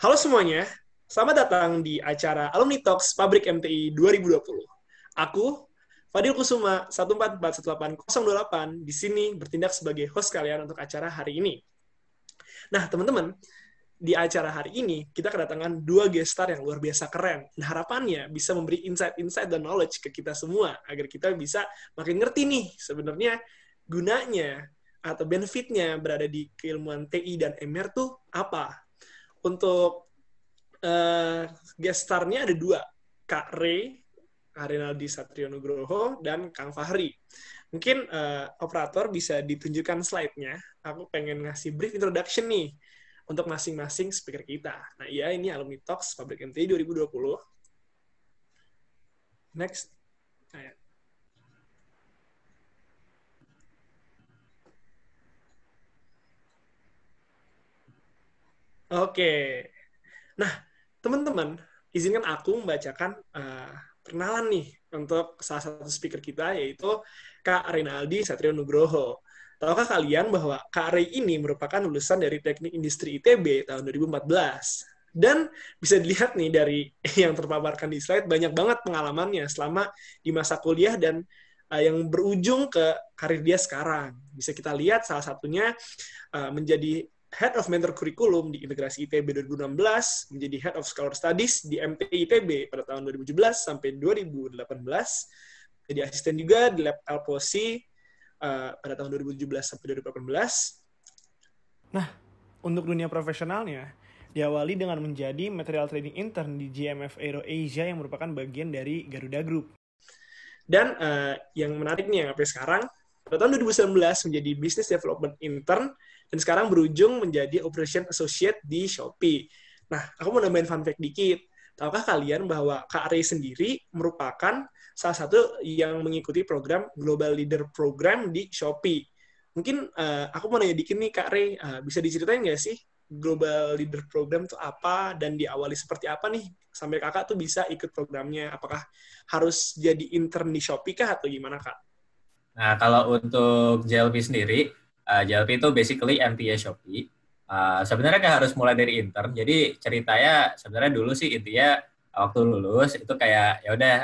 Halo semuanya, selamat datang di acara Alumni Talks Pabrik MTI 2020. Aku, Fadil Kusuma, 1441808, di sini bertindak sebagai host kalian untuk acara hari ini. Nah, teman-teman, di acara hari ini kita kedatangan dua guest star yang luar biasa keren. Nah, harapannya bisa memberi insight-insight dan knowledge ke kita semua agar kita bisa makin ngerti nih sebenarnya gunanya atau benefitnya berada di keilmuan TI dan MR tuh apa. Untuk guest star-nya ada dua, Kak Ray, Rinaldi Satrio Nugroho, dan Kang Fahri. Mungkin operator bisa ditunjukkan slide-nya. Aku pengen ngasih brief introduction nih untuk masing-masing speaker kita. Nah, iya, ini Alumni Talks Pabrik MTI 2020. Next. Oke. Nah, teman-teman, izinkan aku membacakan perkenalan nih untuk salah satu speaker kita, yaitu Kak Rinaldi Satrio Nugroho. Tahukah kalian bahwa Kak Ray ini merupakan lulusan dari Teknik Industri ITB tahun 2014? Dan bisa dilihat nih dari yang terpaparkan di slide, banyak banget pengalamannya selama di masa kuliah dan yang berujung ke karir dia sekarang. Bisa kita lihat salah satunya menjadi Head of Mentor Curriculum di Integrasi ITB 2016, menjadi Head of Scholar Studies di MTI ITB pada tahun 2017 sampai 2018, jadi asisten juga di Lab Alposi pada tahun 2017 sampai 2018. Nah, untuk dunia profesionalnya, diawali dengan menjadi Material Trading Intern di GMF Aero Asia yang merupakan bagian dari Garuda Group. Dan yang menarik nih yang sampai sekarang, pada tahun 2019 menjadi Business Development Intern, dan sekarang berujung menjadi Operation Associate di Shopee. Nah, aku mau nambahin fun fact dikit. Tahukah kalian bahwa Kak Ray sendiri merupakan salah satu yang mengikuti program Global Leader Program di Shopee? Mungkin aku mau nanya dikit nih Kak Ray, bisa diceritain nggak sih Global Leader Program itu apa dan diawali seperti apa nih sampai kakak tuh bisa ikut programnya? Apakah harus jadi intern di Shopee kah atau gimana Kak? Nah, kalau untuk JLP sendiri, JLP itu basically MTA Shopee. Sebenarnya nggak harus mulai dari intern. Jadi ceritanya sebenarnya dulu sih intinya waktu lulus itu kayak ya udah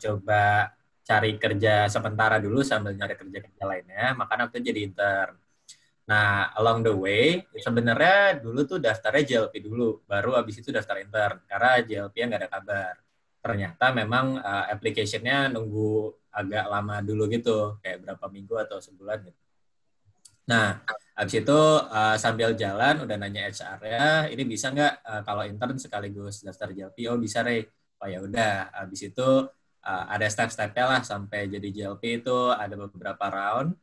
coba cari kerja sementara dulu sambil nyari kerja-kerja lainnya. Makanya waktu itu jadi intern. Nah, along the way, sebenarnya dulu tuh daftarnya JLP dulu, baru abis itu daftar intern, karena JLP-nya nggak ada kabar. Ternyata memang application-nya nunggu agak lama dulu gitu, kayak berapa minggu atau sebulan gitu. Nah, abis itu sambil jalan udah nanya HR-nya, ini bisa nggak kalau intern sekaligus daftar JLP? Oh bisa, Rey. Oh ya udah, abis itu ada step-stepnya lah sampai jadi JLP itu ada beberapa round.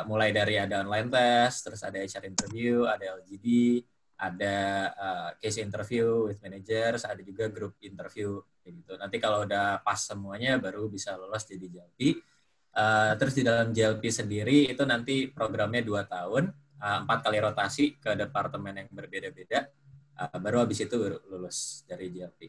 Mulai dari ada online test, terus ada HR interview, ada LGD, ada case interview with managers, ada juga group interview gitu. Nanti kalau udah pas semuanya baru bisa lolos jadi JLP. Terus di dalam JLP sendiri itu nanti programnya 2 tahun, 4 kali rotasi ke departemen yang berbeda-beda, baru habis itu baru lulus dari JLP.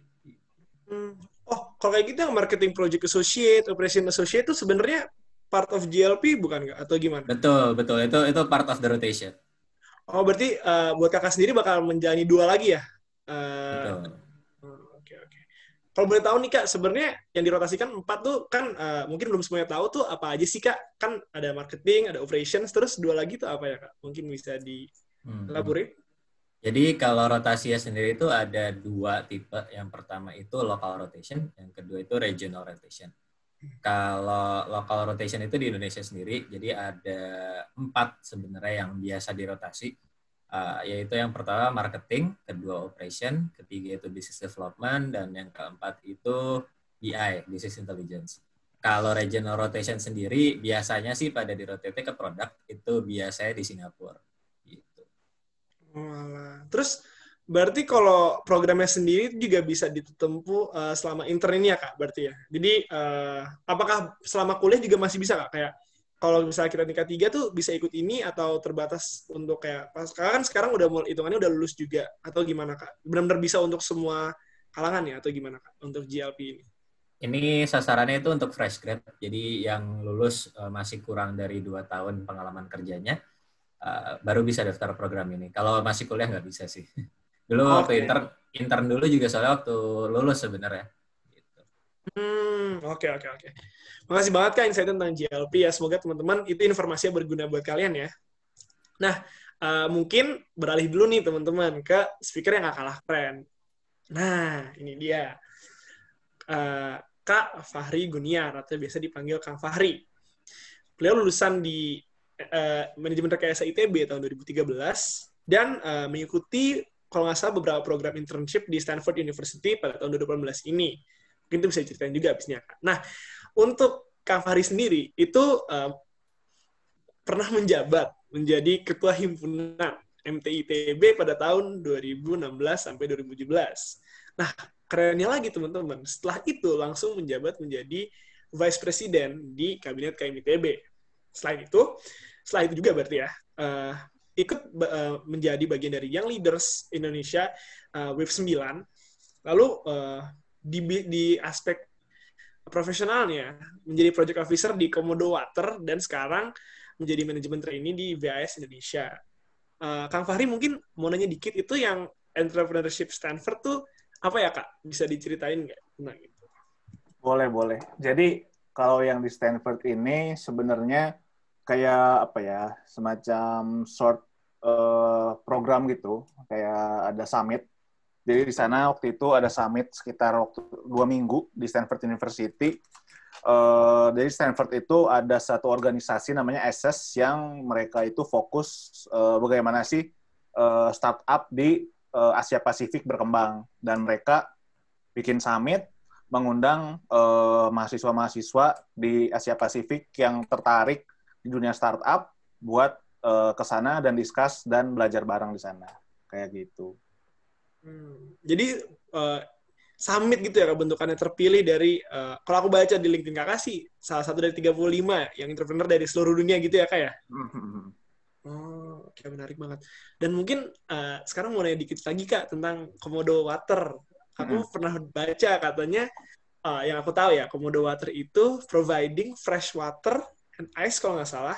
Oh, kalau kayak gitu yang marketing project associate, operation associate itu sebenarnya part of GLP bukan nggak? Atau gimana? Betul, betul. Itu part of the rotation. Oh, berarti buat kakak sendiri bakal menjalani dua lagi ya? Uh, Betul. oke, oke. Kalau boleh tahu nih Kak, sebenarnya yang dirotasikan 4 tuh kan mungkin belum semuanya tahu tuh apa aja sih Kak? Kan ada marketing, ada operations, terus dua lagi tuh apa ya Kak? Mungkin bisa Hmm. di-elaborate. Jadi kalau rotasinya sendiri itu ada 2 tipe. Yang pertama itu local rotation, yang kedua itu regional rotation. Kalau local rotation itu di Indonesia sendiri, jadi ada 4 sebenarnya yang biasa dirotasi, yaitu yang pertama marketing, kedua operation, ketiga itu business development, dan yang keempat itu BI, business intelligence. Kalau regional rotation sendiri, biasanya sih pada dirotate ke produk, itu biasanya di Singapura. Walah. Terus berarti kalau programnya sendiri juga bisa ditempuh selama intern ini ya Kak, berarti ya. Jadi apakah selama kuliah juga masih bisa Kak? Kayak kalau misalnya kita tingkat 3 tuh bisa ikut ini atau terbatas untuk kayak pas kan sekarang udah mulai hitungannya udah lulus juga atau gimana Kak? Benar-benar bisa untuk semua kalangan ya atau gimana Kak untuk GLP ini? Ini sasarannya itu untuk fresh grad, jadi yang lulus masih kurang dari 2 tahun pengalaman kerjanya, baru bisa daftar program ini. Kalau masih kuliah nggak bisa sih. Dulu waktu Oke. intern dulu juga soalnya waktu lulus sebenarnya. Gitu. Oke, oke, oke. Makasih banget Kak insight tentang JLP ya. Semoga teman-teman itu informasinya berguna buat kalian ya. Nah, mungkin beralih dulu nih teman-teman ke speaker yang gak kalah keren. Nah, ini dia. Kak Fahri Guniar, atau biasa dipanggil Kang Fahri. Beliau lulusan di Manajemen Rekayasa ITB tahun 2013 dan mengikuti kalau nggak salah beberapa program internship di Stanford University pada tahun 2018 ini. Mungkin itu bisa diceritain juga abisnya. Nah, untuk Kang Fahri sendiri itu pernah menjabat menjadi ketua himpunan MTITB pada tahun 2016 sampai 2017. Nah, kerennya lagi teman-teman, setelah itu langsung menjabat menjadi Vice President di Kabinet KMITB. Setelah itu juga berarti ya, ikut menjadi bagian dari Young Leaders Indonesia Wave 9. Lalu di aspek profesionalnya menjadi project officer di Komodo Water dan sekarang menjadi manajemen trainee di VAS Indonesia. Kang Fahri mungkin mau nanya dikit, itu yang entrepreneurship Stanford tuh apa ya Kak? Bisa diceritain nggak? Nah, gitu. Boleh, boleh. Jadi kalau yang di Stanford ini sebenarnya kayak apa ya, semacam short program gitu, kayak ada summit. Jadi di sana waktu itu ada summit sekitar waktu 2 minggu di Stanford University. Dari Stanford itu ada satu organisasi namanya Access yang mereka itu fokus bagaimana sih startup di Asia Pasifik berkembang, dan mereka bikin summit mengundang mahasiswa-mahasiswa di Asia Pasifik yang tertarik di dunia startup buat ke sana dan discuss dan belajar bareng di sana kayak gitu. Jadi summit gitu ya bentukannya, terpilih dari kalau aku baca di LinkedIn Kakak sih salah satu dari 35 yang entrepreneur dari seluruh dunia gitu ya Kak ya? Oh, oke, menarik banget. Dan mungkin sekarang mau nanya dikit lagi Kak tentang Komodo Water. Aku pernah baca katanya, yang aku tahu ya, Komodo Water itu providing fresh water and ice kalau nggak salah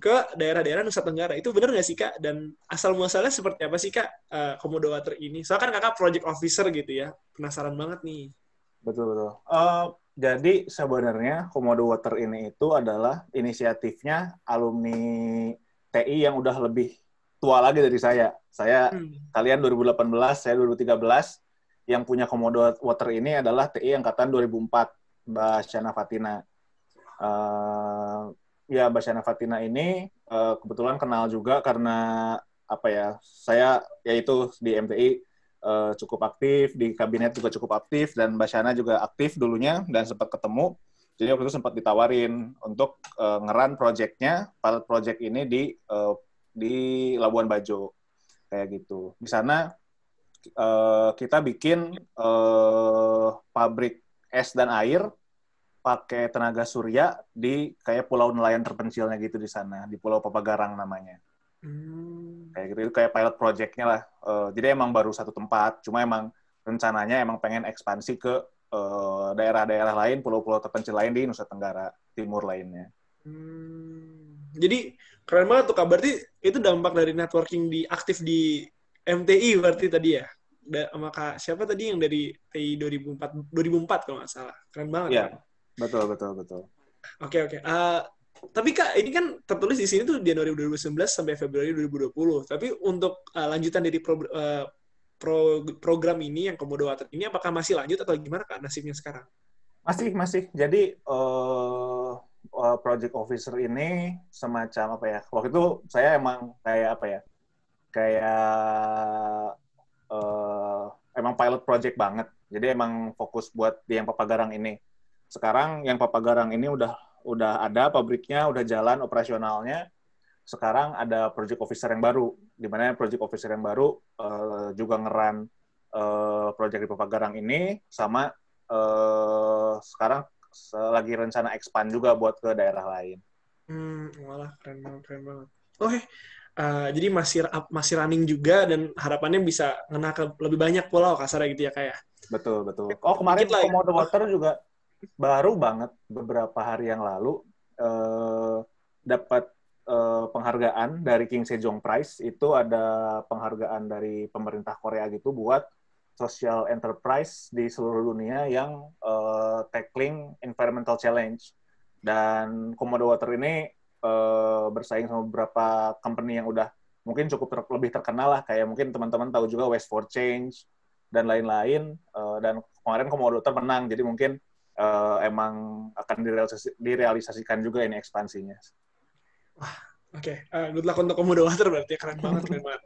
ke daerah-daerah Nusa Tenggara. Itu benar nggak sih Kak? Dan asal muasalnya seperti apa sih Kak Komodo Water ini? Soalnya kan Kakak project officer gitu ya. Penasaran banget nih. Betul, betul. Jadi sebenarnya Komodo Water ini itu adalah inisiatifnya alumni TI yang udah lebih tua lagi dari saya. Kalian 2018, saya 2013. Yang punya Komodo Water ini adalah TI angkatan 2004, Mbak Shana Fatina. Ya, Mbak Shana Fatina ini kebetulan kenal juga karena apa ya? Saya yaitu di MTI cukup aktif, di kabinet juga cukup aktif, dan Mbak Shana juga aktif dulunya dan sempat ketemu. Jadi waktu itu sempat ditawarin untuk ngeran project-nya, pilot project ini di Labuan Bajo kayak gitu. Di sana kita bikin pabrik es dan air pakai tenaga surya di kayak pulau nelayan terpencilnya gitu di sana, di Pulau Papagarang namanya. Kayak gitu, itu kayak pilot project-nya lah. Jadi emang baru satu tempat, cuma emang rencananya emang pengen ekspansi ke daerah-daerah lain, pulau-pulau terpencil lain di Nusa Tenggara Timur lainnya. Jadi keren banget tuh Kak. Berarti itu dampak dari networking aktif di MTI berarti tadi ya? Sama Kak siapa tadi yang dari TI 2004 kalau nggak salah. Keren banget. Iya, Kan? betul. Oke. Tapi Kak, ini kan tertulis di sini tuh Januari 2019 sampai Februari 2020. Tapi untuk lanjutan dari program ini yang Komodo Water ini, apakah masih lanjut atau gimana Kak nasibnya sekarang? Masih. Jadi project officer ini semacam apa ya? Waktu itu saya emang kayak apa ya? Kayak emang pilot project banget. Jadi emang fokus buat di yang Papagarang ini. Sekarang yang Papagarang ini udah ada pabriknya, udah jalan operasionalnya. Sekarang ada project officer yang baru, di mana project officer yang baru juga ngeran project di Papagarang ini, sama sekarang lagi rencana expand juga buat ke daerah lain. Walah, keren banget. Oke. Jadi masih running juga dan harapannya bisa ngena ke lebih banyak pulau kasarnya gitu ya kayak. Betul. Oh, kemarin Komodo Water juga baru banget beberapa hari yang lalu dapat penghargaan dari King Sejong Prize. Itu ada penghargaan dari pemerintah Korea gitu buat social enterprise di seluruh dunia yang tackling environmental challenge. Dan Komodo Water ini bersaing sama beberapa company yang udah mungkin cukup lebih terkenal lah, kayak mungkin teman-teman tahu juga Waste for Change dan lain-lain. Dan kemarin Komodo Water menang, jadi mungkin emang akan direalisasikan juga ini ekspansinya. Oke. Good luck untuk Komodo Water berarti, keren banget, keren banget.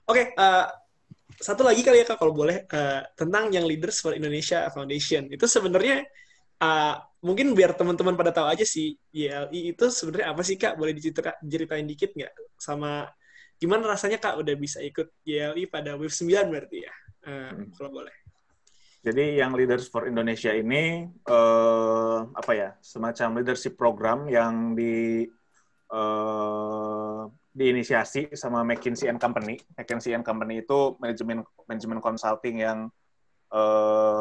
Oke, satu lagi kali ya Kak, kalau boleh, tentang yang Leaders for Indonesia Foundation. Itu sebenarnya mungkin biar teman-teman pada tahu aja sih, YLI itu sebenarnya apa sih Kak? Boleh diceritain dikit nggak? Sama gimana rasanya Kak udah bisa ikut YLI pada Wave 9 berarti ya? Kalau boleh. Jadi yang Leaders for Indonesia ini apa ya, semacam leadership program yang diinisiasi sama McKinsey & Company. McKinsey & Company itu manajemen consulting yang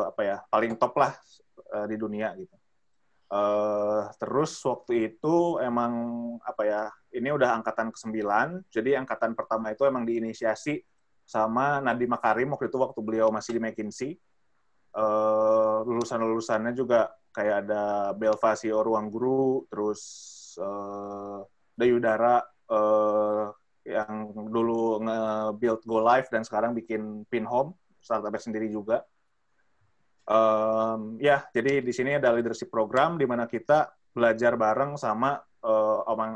apa ya, paling top lah di dunia gitu. Terus waktu itu emang apa ya, ini udah angkatan ke-9, jadi angkatan pertama itu emang diinisiasi sama Nadiem Makarim waktu beliau masih di McKinsey. Lulusan-lulusannya juga kayak ada Belva CEO Ruangguru, terus Dayudara yang dulu nge-build Go Live dan sekarang bikin Pinhome, startupnya sendiri juga. Ya, jadi di sini ada leadership program di mana kita belajar bareng sama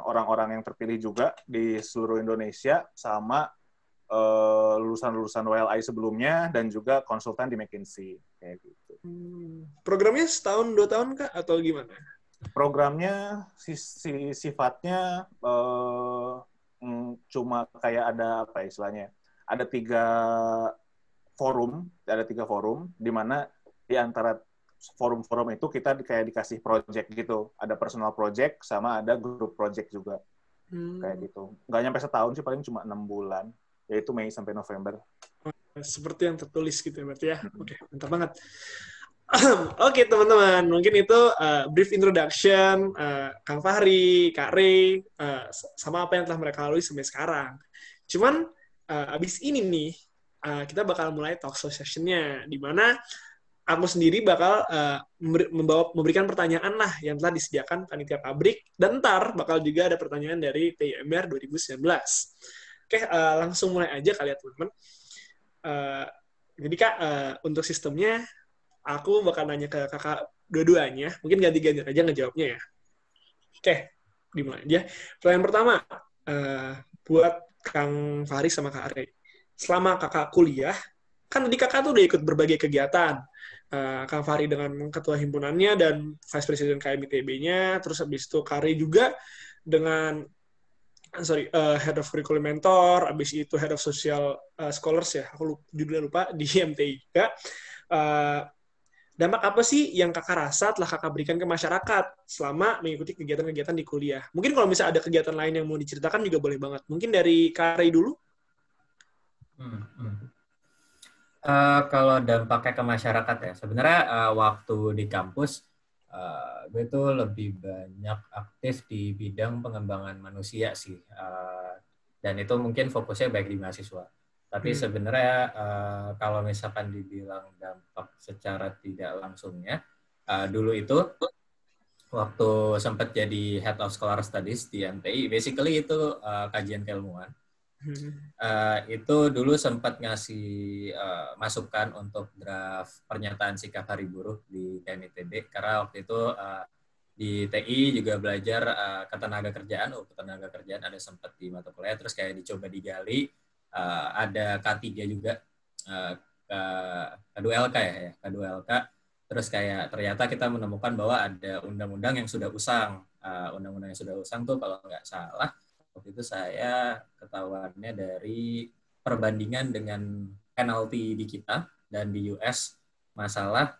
orang-orang yang terpilih juga di seluruh Indonesia, sama lulusan-lulusan WLI sebelumnya dan juga konsultan di McKinsey kayak gitu. Programnya setahun 2 tahun Kak atau gimana? Programnya sifatnya cuma kayak ada apa istilahnya? Ada 3 forum di mana di antara forum-forum itu kita kayak dikasih project gitu. Ada personal project sama ada group project juga. Kayak gitu. Nggak nyampe setahun sih, paling cuma 6 bulan. Yaitu Mei sampai November. Seperti yang tertulis gitu ya berarti ya. Oke, mantap banget. Oke teman-teman, mungkin itu brief introduction Kang Fahri, Kak Ray, sama apa yang telah mereka lalui sampai sekarang. Cuman abis ini nih, kita bakal mulai talk show session-nya, di mana aku sendiri bakal memberikan pertanyaan lah yang telah disediakan panitia pabrik, dan ntar bakal juga ada pertanyaan dari TIMR 2019. Oke, langsung mulai aja kali ya teman-teman. Jadi Kak, untuk sistemnya, aku bakal nanya ke kakak dua-duanya. Mungkin ganti-ganti aja ngejawabnya ya. Oke, dimulai aja. Pertanyaan pertama, buat Kang Fahri sama Kak Arey. Selama kakak kuliah, kan tadi kakak tuh udah ikut berbagai kegiatan. Kang Fahri dengan ketua himpunannya dan vice president KMITB-nya, terus habis itu Kak Arey juga dengan head of curriculum mentor, habis itu head of social scholars ya, aku judulnya lupa, di MTI juga. Dampak apa sih yang kakak rasa telah kakak berikan ke masyarakat selama mengikuti kegiatan-kegiatan di kuliah? Mungkin kalau misalnya ada kegiatan lain yang mau diceritakan juga boleh banget. Mungkin dari Kak Ray dulu. Kalau dampaknya ke masyarakat ya, sebenarnya waktu di kampus, gue tuh lebih banyak aktif di bidang pengembangan manusia sih. Dan itu mungkin fokusnya baik di mahasiswa. Tapi sebenarnya kalau misalkan dibilang dampak secara tidak langsungnya, dulu itu waktu sempat jadi Head of Scholar Studies di MTI, basically itu kajian keilmuan. Itu dulu sempat ngasih masukan untuk draft pernyataan sikap hari buruh di KMITB, karena waktu itu di TI juga belajar ketenaga kerjaan ada sempat di mata kuliah, terus kayak dicoba digali, ada K3 juga, K2LK ya, K2LK, terus kayak ternyata kita menemukan bahwa ada undang-undang yang sudah usang, undang-undang yang sudah usang tuh kalau nggak salah waktu itu saya ketahuannya dari perbandingan dengan penalti di kita dan di US masalah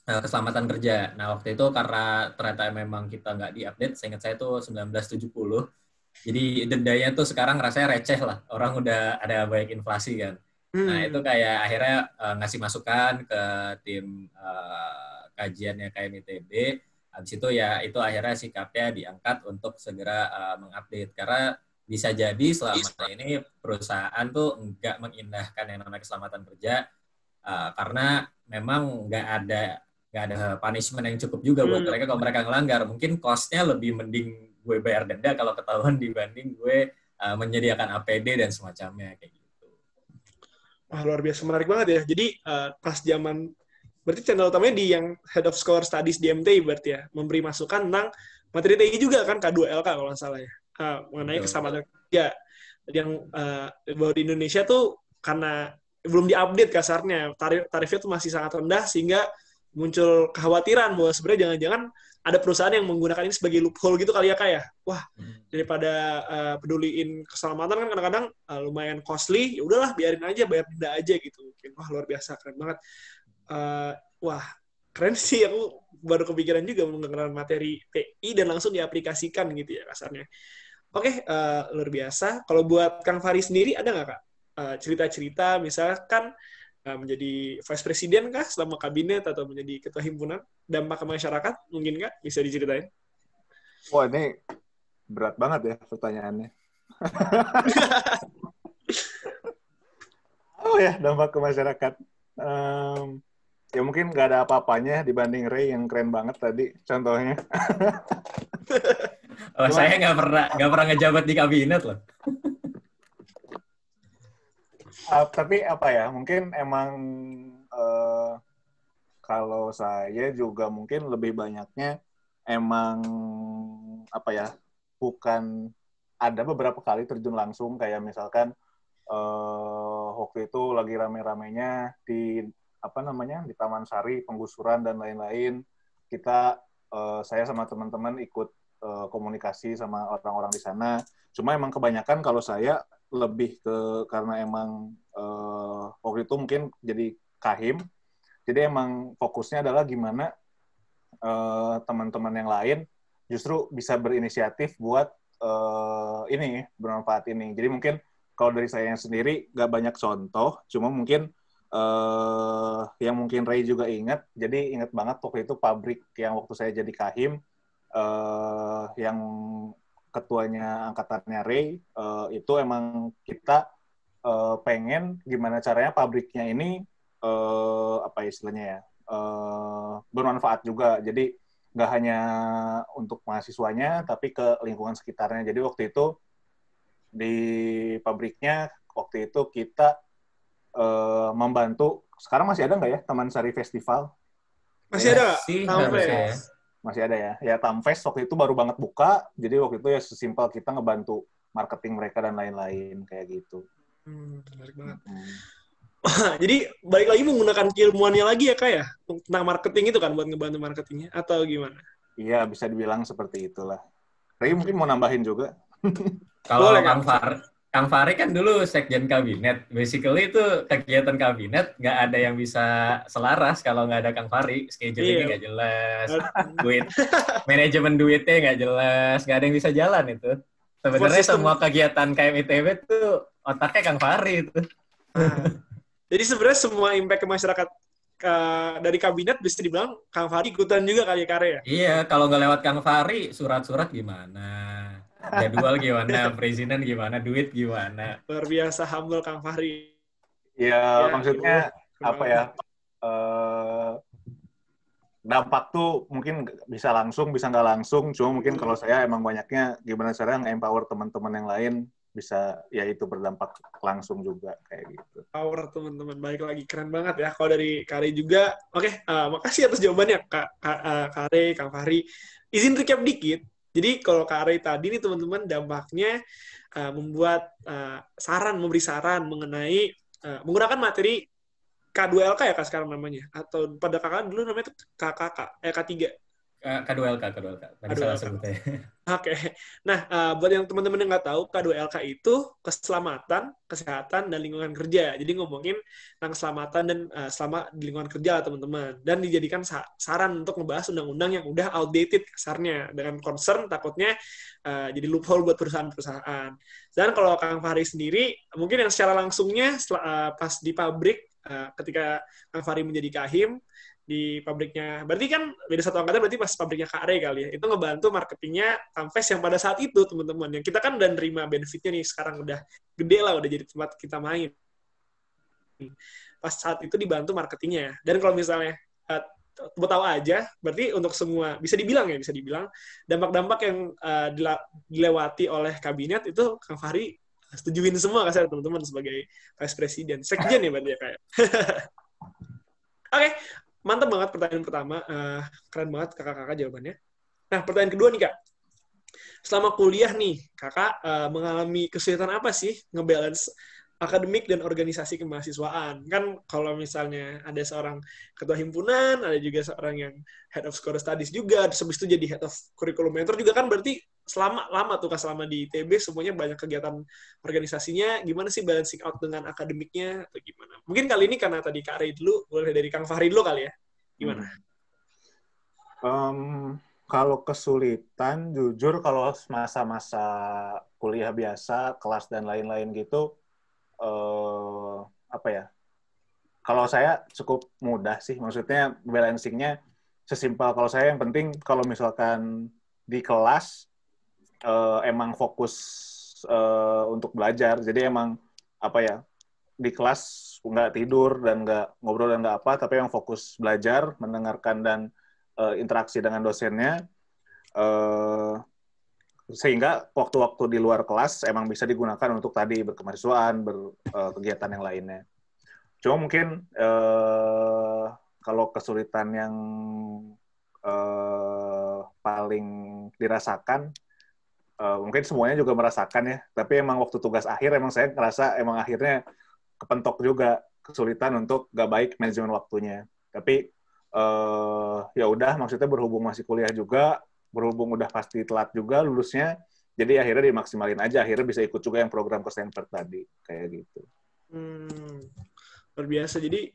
keselamatan kerja. Nah waktu itu karena ternyata memang kita nggak diupdate, seingat saya itu 1970, jadi dendanya tuh sekarang rasanya receh lah, orang udah ada banyak inflasi kan. Nah itu kayak akhirnya ngasih masukan ke tim kajiannya KMITB, Habis itu ya itu akhirnya sikapnya diangkat untuk segera mengupdate karena bisa jadi selama ini perusahaan tuh nggak mengindahkan yang namanya keselamatan kerja karena memang nggak ada punishment yang cukup juga buat mereka kalau mereka ngelanggar. Mungkin cost-nya lebih mending gue bayar denda kalau ketahuan dibanding gue menyediakan APD dan semacamnya kayak gitu. Wah, luar biasa menarik banget ya. Jadi pas zaman berarti channel utamanya di yang Head of Score Studies di MTI berarti ya, memberi masukan tentang materi TI juga kan K2LK kalau nggak salah ya, mengenai keselamatan kerja. Yang bahwa di Indonesia tuh karena belum diupdate kasarnya, tarifnya tuh masih sangat rendah sehingga muncul kekhawatiran bahwa sebenarnya jangan-jangan ada perusahaan yang menggunakan ini sebagai loophole gitu kali ya Kak ya. Wah, daripada peduliin keselamatan kan kadang-kadang lumayan costly, ya udahlah biarin aja, bayar denda aja gitu. Wah, luar biasa, keren banget. Wah, keren sih, aku baru kepikiran juga mengenal materi TI dan langsung diaplikasikan gitu ya kasarnya. Oke, luar biasa. Kalau buat Kang Fahri sendiri ada nggak Kak cerita-cerita misalkan menjadi vice presiden kah selama kabinet atau menjadi ketua himpunan, dampak ke masyarakat mungkin Kak bisa diceritain? Wah, ini berat banget ya pertanyaannya. Oh ya, dampak ke masyarakat. Ya mungkin nggak ada apa-apanya dibanding Ray yang keren banget tadi contohnya. Saya nggak pernah ngejabat di kabinet loh. Tapi apa ya, mungkin emang kalau saya juga mungkin lebih banyaknya emang apa ya, bukan ada beberapa kali terjun langsung kayak misalkan waktu itu lagi rame-ramenya di di Taman Sari penggusuran dan lain-lain, saya sama teman-teman ikut komunikasi sama orang-orang di sana. Cuma emang kebanyakan kalau saya lebih karena emang waktu itu mungkin jadi kahim, jadi emang fokusnya adalah gimana teman-teman yang lain justru bisa berinisiatif buat bermanfaat ini. Jadi mungkin kalau dari saya sendiri nggak banyak contoh, cuma mungkin yang mungkin Ray juga ingat, jadi ingat banget waktu itu pabrik yang waktu saya jadi kahim, yang ketuanya angkatannya Ray, itu emang kita pengen gimana caranya pabriknya ini bermanfaat juga. Jadi nggak hanya untuk mahasiswanya, tapi ke lingkungan sekitarnya. Jadi waktu itu di pabriknya, waktu itu kita membantu. Sekarang masih ada nggak ya Taman Sari Festival? Masih ada Tamfest. Masih ada ya. Ya Tamfest waktu itu baru banget buka, jadi waktu itu ya sesimpel kita ngebantu marketing mereka dan lain-lain kayak gitu. Menarik banget. Jadi balik lagi menggunakan keilmuannya lagi ya Kak ya, tentang marketing itu kan buat ngebantu marketingnya atau gimana? Iya, bisa dibilang seperti itulah. Ray mungkin mau nambahin juga. Kalau Kang Fahri kan dulu sekjen kabinet. Basically itu kegiatan kabinet nggak ada yang bisa selaras kalau nggak ada Kang Fahri. Schedule-nya nggak jelas, manajemen duitnya nggak jelas, nggak ada yang bisa jalan itu. Sebenarnya semua kegiatan KMITB itu otaknya Kang Fahri itu. Jadi sebenarnya semua impact ke masyarakat dari kabinet bisa dibilang Kang Fahri ikutan juga kali ya? Iya, kalau nggak lewat Kang Fahri, surat-surat gimana? Jadwal gimana, perizinan gimana, duit gimana. Luar biasa humble Kang Fahri. Ya, maksudnya apa ya? Dampak tuh mungkin bisa langsung, bisa nggak langsung. Cuma mungkin kalau saya emang banyaknya gimana caranya nge-empower teman-teman yang lain bisa ya itu berdampak langsung juga kayak gitu. Power teman-teman, baik lagi, keren banget ya. Kalau dari Kare juga, oke, makasih atas jawabannya Kare, Kang Fahri. Izin recap dikit. Jadi kalau Kare tadi nih teman-teman dampaknya memberi saran mengenai menggunakan materi K2LK ya Kak sekarang namanya, atau pada kakak dulu namanya itu K3. K2LK. Tadi salah sebutnya. Oke. Nah, buat yang teman-teman yang nggak tahu, K2LK itu keselamatan, kesehatan, dan lingkungan kerja. Jadi ngomongin tentang keselamatan dan selama di lingkungan kerja lah teman-teman. Dan dijadikan saran untuk ngebahas undang-undang yang udah outdated kasarnya. Dengan concern takutnya jadi loophole buat perusahaan-perusahaan. Dan kalau Kang Fahri sendiri, mungkin yang secara langsungnya pas di pabrik, ketika Kang Fahri menjadi kahim, di pabriknya. Berarti kan beda satu angkatan, berarti pas pabriknya Kak Ray kali ya. Itu ngebantu marketingnya Kamfest yang pada saat itu, teman-teman. Yang kita kan udah nerima benefitnya nih, sekarang udah gede lah, udah jadi tempat kita main. Pas saat itu dibantu marketingnya. Dan kalau misalnya mau tahu aja, berarti untuk semua, bisa dibilang dampak-dampak yang dilewati oleh kabinet itu Kang Fahri setujuin semua kan teman-teman sebagai vice president. Sekjen ya berarti ya kayak. Oke, mantap banget pertanyaan pertama. Keren banget kakak-kakak jawabannya. Nah, pertanyaan kedua nih Kak. Selama kuliah nih, kakak mengalami kesulitan apa sih ngebalance akademik dan organisasi kemahasiswaan? Kan kalau misalnya ada seorang ketua himpunan, ada juga seorang yang head of scholar studies juga, terus habis itu jadi head of curriculum mentor juga kan berarti lama tuh selama di ITB semuanya banyak kegiatan organisasinya. Gimana sih balancing out dengan akademiknya atau gimana? Mungkin kali ini karena tadi Kak Ray dulu, boleh dari Kang Fahri dulu kali ya. Gimana? Kalau kesulitan, jujur kalau masa-masa kuliah biasa, kelas dan lain-lain gitu, apa ya? Kalau saya cukup mudah sih, maksudnya balancing-nya sesimpel kalau saya yang penting kalau misalkan di kelas emang fokus untuk belajar, jadi emang apa ya, di kelas nggak tidur dan nggak ngobrol dan nggak apa, tapi emang fokus belajar, mendengarkan dan interaksi dengan dosennya, sehingga waktu-waktu di luar kelas emang bisa digunakan untuk tadi berkemahasiswaan, berkegiatan yang lainnya. Cuma mungkin kalau kesulitan yang paling dirasakan, mungkin semuanya juga merasakan ya, tapi emang waktu tugas akhir emang saya ngerasa emang akhirnya kepentok juga kesulitan untuk gak baik manajemen waktunya. Tapi ya udah, maksudnya berhubung masih kuliah juga, berhubung udah pasti telat juga lulusnya, jadi akhirnya dimaksimalin aja, akhirnya bisa ikut juga yang program ke Stanford tadi, kayak gitu. Luar biasa. Jadi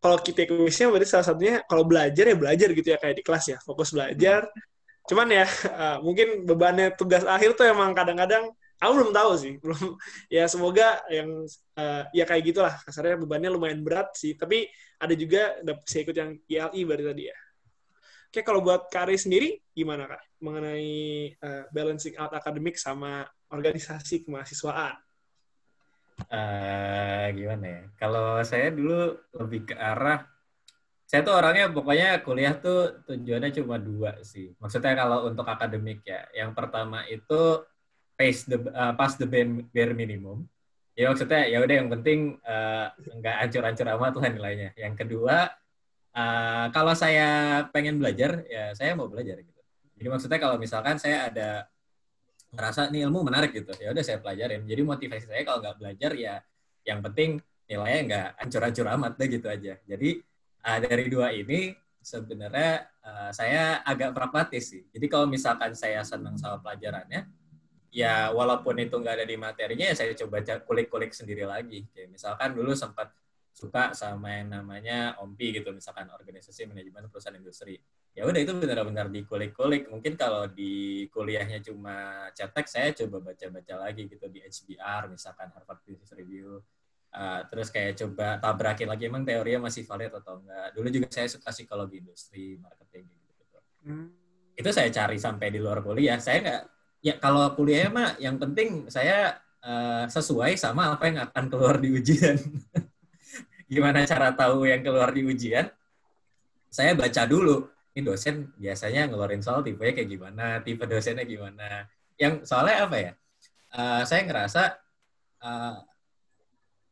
kalau kita kuisnya berarti salah satunya kalau belajar ya belajar gitu ya, kayak di kelas ya, fokus belajar. Cuman ya mungkin bebannya tugas akhir tuh emang kadang-kadang aku belum tahu sih, belum ya, semoga yang ya kayak gitulah kasarnya, bebannya lumayan berat sih, tapi ada juga bisa ikut yang ILI berarti tadi ya. Oke, kalau buat Kak Ari sendiri gimana Kak mengenai balancing out akademik sama organisasi kemahasiswaan? Gimana ya? Kalau saya dulu lebih ke arah, saya tuh orangnya pokoknya kuliah tuh tujuannya cuma dua sih. Maksudnya kalau untuk akademik ya, yang pertama itu pass the bare minimum. Ya maksudnya ya udah yang penting nggak ancur-ancur amat lah nilainya. Yang kedua, kalau saya pengen belajar ya saya mau belajar gitu. Jadi maksudnya kalau misalkan saya ada ngerasa nih ilmu menarik gitu, ya udah saya pelajarin. Jadi motivasi saya kalau nggak belajar ya yang penting nilainya nggak ancur-ancur amat deh gitu aja. Jadi dari dua ini sebenarnya saya agak pragmatis sih. Jadi kalau misalkan saya senang sama pelajarannya, ya walaupun itu nggak ada di materinya, ya saya coba kulik-kulik sendiri lagi. Kayak misalkan dulu sempat suka sama yang namanya OMPI gitu, misalkan Organisasi Manajemen Perusahaan Industri. Ya udah itu benar-benar dikulik-kulik. Mungkin kalau di kuliahnya cuma cetek, saya coba baca-baca lagi gitu di HBR, misalkan Harvard Business Review. Terus kayak coba tabrakin lagi emang teorinya masih valid atau enggak. Dulu juga saya suka psikologi industri, marketing gitu. Itu saya cari sampai di luar kuliah. Saya nggak, ya kalau kuliahnya mah yang penting saya sesuai sama apa yang akan keluar di ujian. Gimana cara tahu yang keluar di ujian? Saya baca dulu. Ini dosen biasanya ngeluarin soal tipenya kayak gimana, tipe dosennya gimana. Yang soalnya apa ya? Saya ngerasa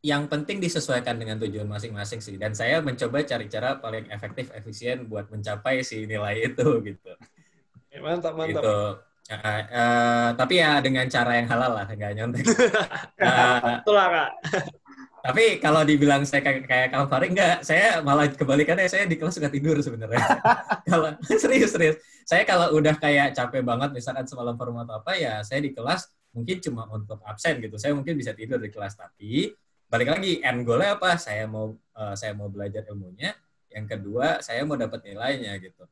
yang penting disesuaikan dengan tujuan masing-masing sih. Dan saya mencoba cari cara paling efektif, efisien buat mencapai si nilai itu gitu. Mantap. Gitu. Tapi ya dengan cara yang halal lah, nggak nyontek. Betul lah Kak. Tapi kalau dibilang saya kayak Kang Fahri, enggak. Saya malah kebalikannya, saya di kelas suka tidur sebenarnya. Kalau serius. Saya kalau udah kayak capek banget, misalkan semalam format apa, ya saya di kelas mungkin cuma untuk absen gitu. Saya mungkin bisa tidur di kelas, tapi balik lagi end goal-nya apa? Saya mau belajar ilmunya. Yang kedua, saya mau dapat nilainya gitu.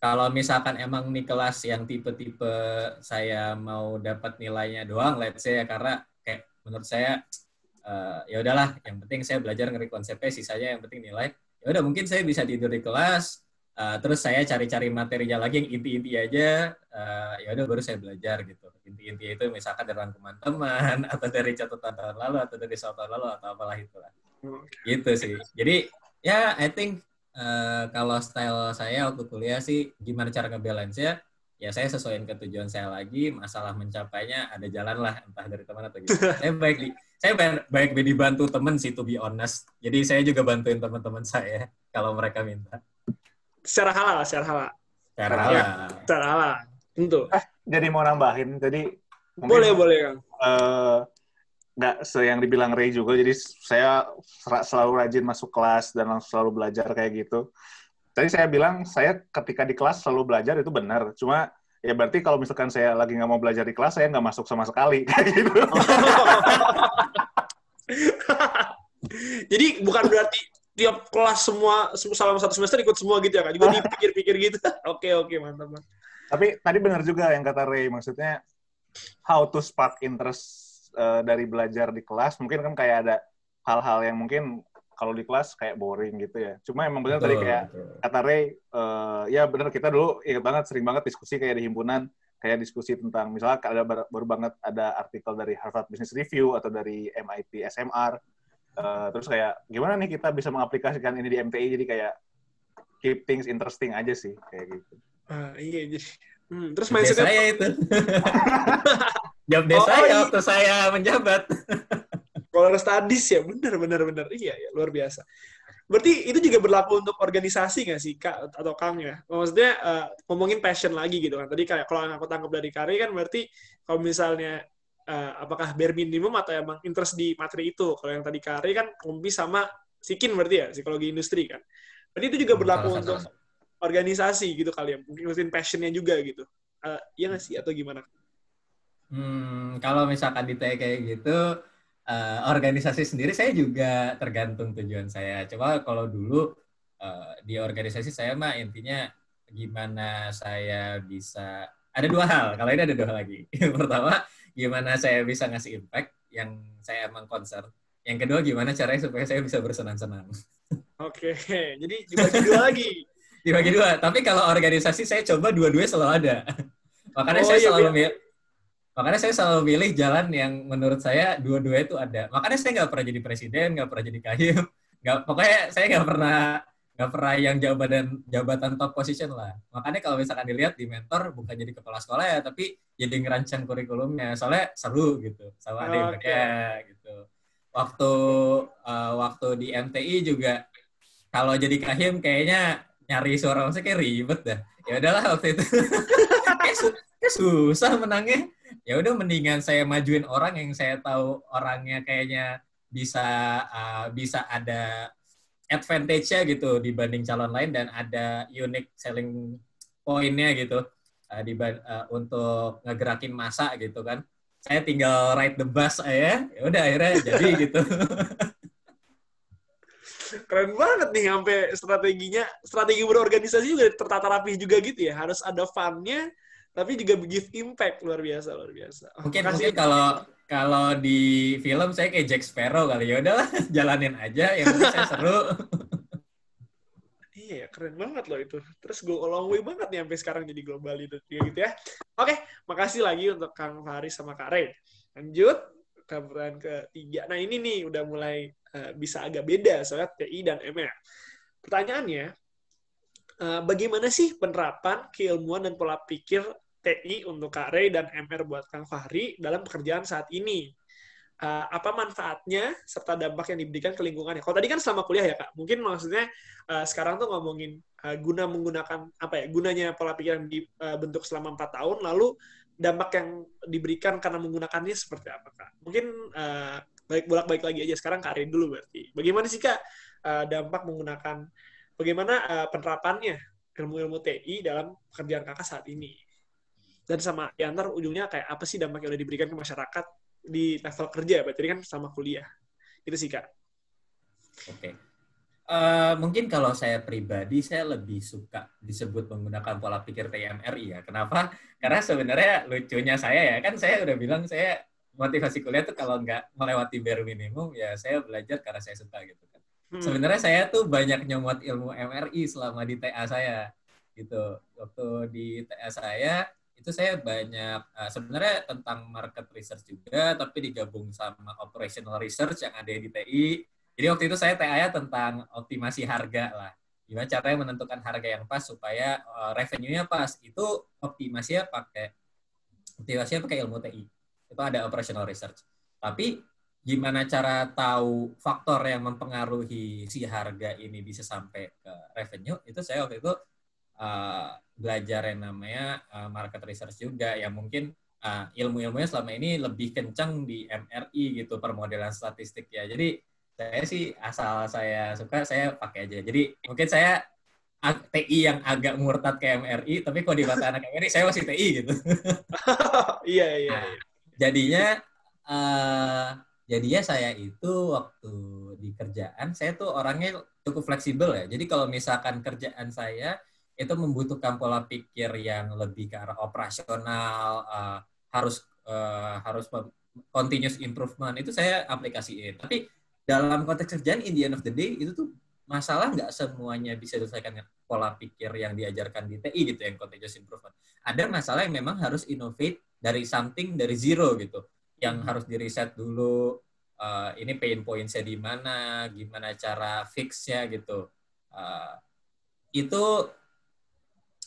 Kalau misalkan emang nih kelas yang tipe-tipe saya mau dapat nilainya doang, let's say ya, karena kayak menurut saya ya udahlah, yang penting saya belajar ngeri konsepnya, sisanya yang penting nilai. Ya udah mungkin saya bisa tidur di kelas, terus saya cari-cari materinya lagi yang inti-inti aja, ya udah baru saya belajar gitu. Inti-inti itu misalkan dari rangkuman teman atau dari catatan tahun lalu atau dari soal tahun lalu atau apalah itulah. Gitu sih. Jadi ya I think kalau style saya waktu kuliah sih gimana cara ngebalance ya? Ya saya sesuaiin ke tujuan saya lagi, masalah mencapainya ada jalan lah, entah dari teman atau gitu. Saya baik dibantu teman sih, to be honest. Jadi saya juga bantuin teman-teman saya kalau mereka minta. Secara halal. Secara Ya, secara halal. Tentu. Jadi mau nambahin, jadi boleh Kang. Nggak yang dibilang Ray juga, jadi saya selalu rajin masuk kelas dan selalu belajar kayak gitu. Tadi saya bilang, saya ketika di kelas selalu belajar itu benar. Cuma, ya berarti kalau misalkan saya lagi nggak mau belajar di kelas, saya nggak masuk sama sekali. Kayak gitu. Jadi, bukan berarti tiap kelas semua, selama 1 semester ikut semua gitu ya, Kak? Juga dipikir-pikir gitu. Oke, mantap. Tapi tadi benar juga yang kata Ray, maksudnya, how to spark interest dari belajar di kelas. Mungkin kan kayak ada hal-hal yang mungkin kalau di kelas kayak boring gitu ya. Cuma emang benar tadi kayak kata Ray, ya benar kita dulu ingat banget, sering banget diskusi kayak di himpunan, kayak diskusi tentang, misalnya ada baru banget ada artikel dari Harvard Business Review atau dari MIT SMR, terus kayak gimana nih kita bisa mengaplikasikan ini di MTI, jadi kayak keep things interesting aja sih, kayak gitu. Iya, jadi. Terus mindset saya itu. Job desk saya waktu saya menjabat. Scholar studies ya, benar. Iya, luar biasa. Berarti itu juga berlaku untuk organisasi nggak sih, Kak atau Kang ya? Maksudnya ngomongin passion lagi gitu kan. Tadi kayak kalau aku tangkap dari Kari kan berarti kalau misalnya apakah bare minimum atau emang interest di materi itu. Kalau yang tadi Kari kan kompi sama Sikin berarti ya, psikologi industri kan. Berarti itu juga berlaku untuk organisasi gitu kali ya. Mungkin passion-nya juga gitu. Iya nggak sih atau gimana? Kalau misalkan ditanya kayak gitu, organisasi sendiri saya juga tergantung tujuan saya. Coba kalau dulu di organisasi saya mah intinya gimana saya bisa, ada 2 hal. Kalau ini ada 2 hal lagi. Yang pertama, gimana saya bisa ngasih impact yang saya emang concern. Yang kedua, gimana caranya supaya saya bisa bersenang-senang. Oke, jadi dibagi 2 lagi. Dibagi 2. Tapi kalau organisasi saya coba dua-duanya selalu ada. Makanya saya selalu milih jalan yang menurut saya dua-duanya itu ada. Makanya saya nggak pernah jadi presiden, nggak pernah jadi kahim, pokoknya saya nggak pernah yang jabatan top position lah. Makanya kalau misalkan dilihat di mentor bukan jadi kepala sekolah ya, tapi jadi ngerancang kurikulumnya. Soalnya seru gitu, sama ada impactnya gitu. Waktu di MTI juga kalau jadi kahim kayaknya nyari suara masuk kayak ribet dah. Ya udahlah waktu itu kayak susah menangnya. Ya udah mendingan saya majuin orang yang saya tahu orangnya kayaknya bisa ada advantage-nya gitu dibanding calon lain dan ada unique selling point-nya gitu untuk ngegerakin massa gitu kan. Saya tinggal ride the bus aja, ya udah akhirnya jadi gitu. Keren banget nih sampai strategi berorganisasi juga tertata rapi juga gitu ya. Harus ada fun-nya tapi juga give impact luar biasa. Mungkin kalau di film saya kayak Jack Sparrow kali, ya udahlah jalanin aja yang penting saya seru. Iya, keren banget loh itu. Terus go a long way banget nih sampai sekarang jadi global itu gitu ya. Oke, makasih lagi untuk Kang Faris sama Kak Ray. Lanjut ke pertanyaan ketiga. Nah, ini nih udah mulai bisa agak beda soalnya TI dan MR. Pertanyaannya, bagaimana sih penerapan keilmuan dan pola pikir TI untuk Kak Ray dan MR buat Kang Fahri dalam pekerjaan saat ini? Apa manfaatnya serta dampak yang diberikan ke lingkungannya? Kalau tadi kan selama kuliah ya Kak, mungkin maksudnya sekarang tuh ngomongin gunanya pola pikir yang dibentuk selama 4 tahun, lalu dampak yang diberikan karena menggunakannya seperti apa Kak? Mungkin bolak-balik lagi aja sekarang Kak Ray dulu berarti. Bagaimana sih Kak dampak menggunakan, bagaimana penerapannya ilmu-ilmu TI dalam pekerjaan Kakak saat ini? Dan sama di antar ujungnya kayak apa sih dampak yang udah diberikan ke masyarakat di level kerja, berarti kan sama kuliah. Itu sih, Kak. Oke. Mungkin kalau saya pribadi, saya lebih suka disebut menggunakan pola pikir TMRI ya. Kenapa? Karena sebenarnya lucunya saya ya, kan saya udah bilang saya motivasi kuliah tuh kalau nggak melewati bare minimum, ya saya belajar karena saya suka gitu kan. Sebenarnya saya tuh banyak nyomot ilmu MRI selama di TA saya gitu. Waktu di TA saya itu saya banyak sebenarnya tentang market research juga, tapi digabung sama operational research yang ada di TI. Jadi waktu itu saya TA-nya tentang optimasi harga lah. Gimana caranya menentukan harga yang pas supaya revenue-nya pas. Itu optimasinya pakai ilmu TI. Itu ada operational research. Tapi gimana cara tahu faktor yang mempengaruhi si harga ini bisa sampai ke revenue, itu saya waktu itu belajar yang namanya market research juga, yang mungkin ilmu-ilmunya selama ini lebih kencang di MRI gitu, permodelan statistik ya. Jadi saya sih asal saya suka, saya pakai aja. Jadi mungkin saya TI yang agak murtad ke MRI, tapi kalau di mata anak MRI saya masih TI gitu. Iya, iya, Nah, iya. jadinya uh, jadinya saya itu waktu di kerjaan saya tuh orangnya cukup fleksibel ya. Jadi kalau misalkan kerjaan saya itu membutuhkan pola pikir yang lebih ke arah operasional, harus continuous improvement, itu saya aplikasiin. Tapi dalam konteks kerjaan, in the end of the day itu tuh masalah nggak semuanya bisa diselesaikan dengan pola pikir yang diajarkan di TI gitu, yang continuous improvement. Ada masalah yang memang harus innovate dari something, dari zero gitu, yang harus di-reset dulu, ini pain point-nya di mana, gimana cara fix-nya gitu. Itu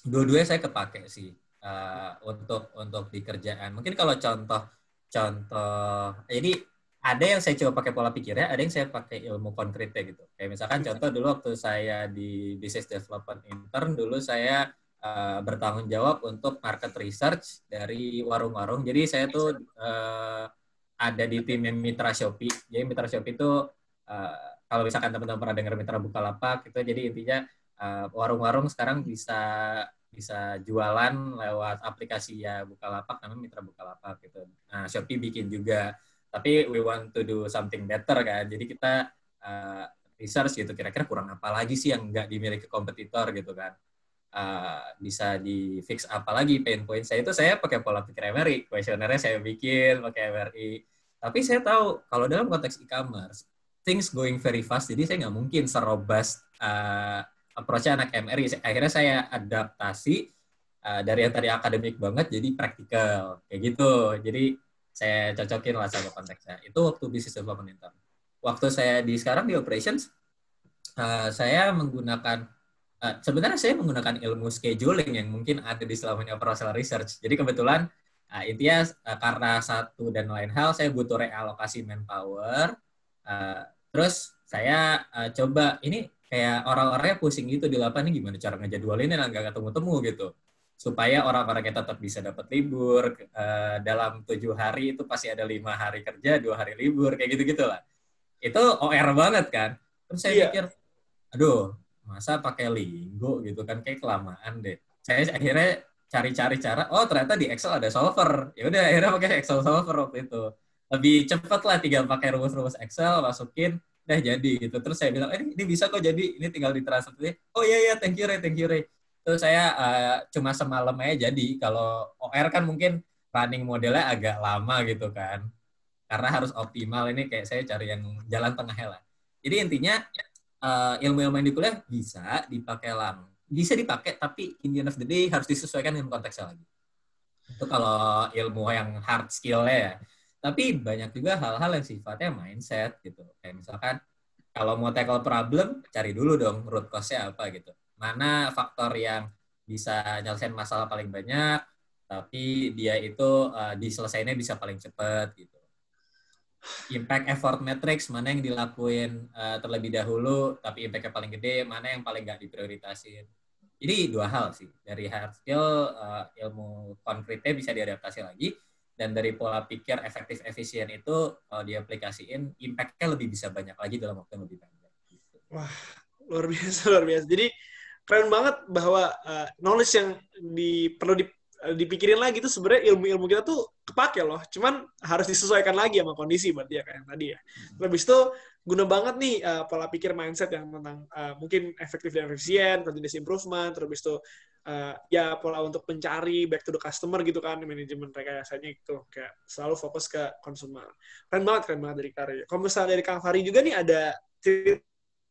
dua-duanya saya kepake sih untuk di kerjaan. Mungkin kalau contoh, jadi ada yang saya coba pakai pola pikirnya, ada yang saya pakai ilmu konkretnya gitu. Kayak misalkan contoh dulu waktu saya di business development intern, dulu saya bertanggung jawab untuk market research dari warung-warung. Jadi saya tuh ada di tim yang Mitra Shopee. Jadi Mitra Shopee itu kalau misalkan teman-teman pernah dengar Mitra Bukalapak, itu jadi intinya warung-warung sekarang bisa jualan lewat aplikasi ya Bukalapak, namanya Mitra Bukalapak gitu. Nah, Shopee bikin juga. Tapi we want to do something better kan. Jadi kita research gitu, kira-kira kurang apa lagi sih yang nggak dimiliki kompetitor gitu kan. Bisa di fix apa lagi pain point saya, itu saya pakai pola pikir MRI, kuesionernya saya bikin pakai MRI. Tapi saya tahu kalau dalam konteks e-commerce things going very fast, jadi saya nggak mungkin serobas approach-nya anak MRI. Akhirnya saya adaptasi dari yang tadi akademik banget jadi praktikal kayak gitu. Jadi saya cocokin lah sama konteksnya. Itu waktu business development intern. Waktu saya sekarang di operations, saya menggunakan sebenarnya saya menggunakan ilmu scheduling yang mungkin ada di selamanya operational research. Jadi kebetulan intinya karena satu dan lain hal saya butuh realokasi manpower. Terus saya coba, ini kayak orang-orangnya pusing gitu di lapangan, ini gimana cara ngejadwalinnya nggak ketemu-temu gitu. Supaya orang-orangnya tetap bisa dapat libur. Dalam 7 hari itu pasti ada 5 hari kerja, 2 hari libur, kayak gitu-gitu lah. Itu OR banget kan. Terus saya Iya. mikir, aduh, masa pakai Linggo gitu kan, kayak kelamaan deh. Saya akhirnya cari-cari cara, oh ternyata di Excel ada solver. Ya udah akhirnya pakai Excel solver waktu itu. Lebih cepat lah, tinggal pakai rumus-rumus Excel, masukin, udah jadi gitu. Terus saya bilang, ini bisa kok jadi, ini tinggal ditransfer. Oh iya iya, thank you Ray, thank you Ray. Terus saya cuma semalam aja jadi. Kalau OR kan mungkin running modelnya agak lama gitu kan. Karena harus optimal, ini kayak saya cari yang jalan tengahnya lah. Jadi intinya ilmu-ilmu yang di kuliah bisa dipakai, tapi in the end of the day harus disesuaikan dengan konteksnya lagi. Itu kalau ilmu yang hard skill-nya ya. Tapi banyak juga hal-hal yang sifatnya mindset gitu. Kayak misalkan kalau mau tackle problem, cari dulu dong root cause-nya apa gitu. Mana faktor yang bisa nyelesain masalah paling banyak, tapi dia itu diselesainya bisa paling cepat gitu. Impact effort matrix, mana yang dilakuin terlebih dahulu tapi impactnya paling gede, mana yang paling nggak diprioritasin. Jadi 2 hal sih, dari hard skill, ilmu konkretnya bisa diadaptasi lagi, dan dari pola pikir efektif efisien itu diaplikasiin, impactnya lebih bisa banyak lagi dalam waktu yang lebih panjang. Wah, luar biasa, luar biasa. Jadi keren banget bahwa knowledge yang perlu dipikirin lagi itu sebenarnya ilmu-ilmu kita tuh kepake loh. Cuman harus disesuaikan lagi sama kondisi berarti ya kayak yang tadi ya. Lebih itu guna banget nih pola pikir mindset yang tentang mungkin efektif dan efisien, continuous improvement, terus itu ya pola untuk mencari back to the customer gitu kan, manajemen rekayasanya gitu, kayak selalu fokus ke konsumer. Keren banget dari Kari. Kalau misalnya dari Kang Fari juga nih ada cerita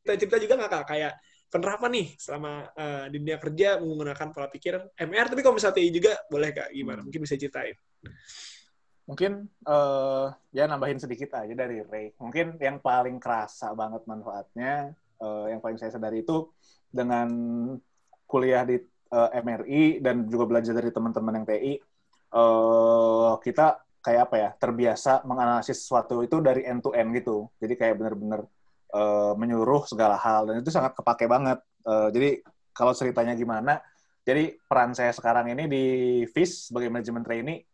cerita juga nggak Kak, kayak penerapan nih selama di dunia kerja menggunakan pola pikir MR, tapi kalau misalnya TI juga boleh Kak, gimana? Mungkin bisa ceritain. Mungkin ya nambahin sedikit aja dari Ray. Mungkin yang paling kerasa banget manfaatnya, yang paling saya sadari itu dengan kuliah di MRI dan juga belajar dari teman-teman yang TI, kita kayak apa ya, terbiasa menganalisis sesuatu itu dari end to end gitu. Jadi kayak benar-benar menyuruh segala hal, dan itu sangat kepake banget. Jadi kalau ceritanya gimana, jadi peran saya sekarang ini di FIS sebagai manajemen trainee,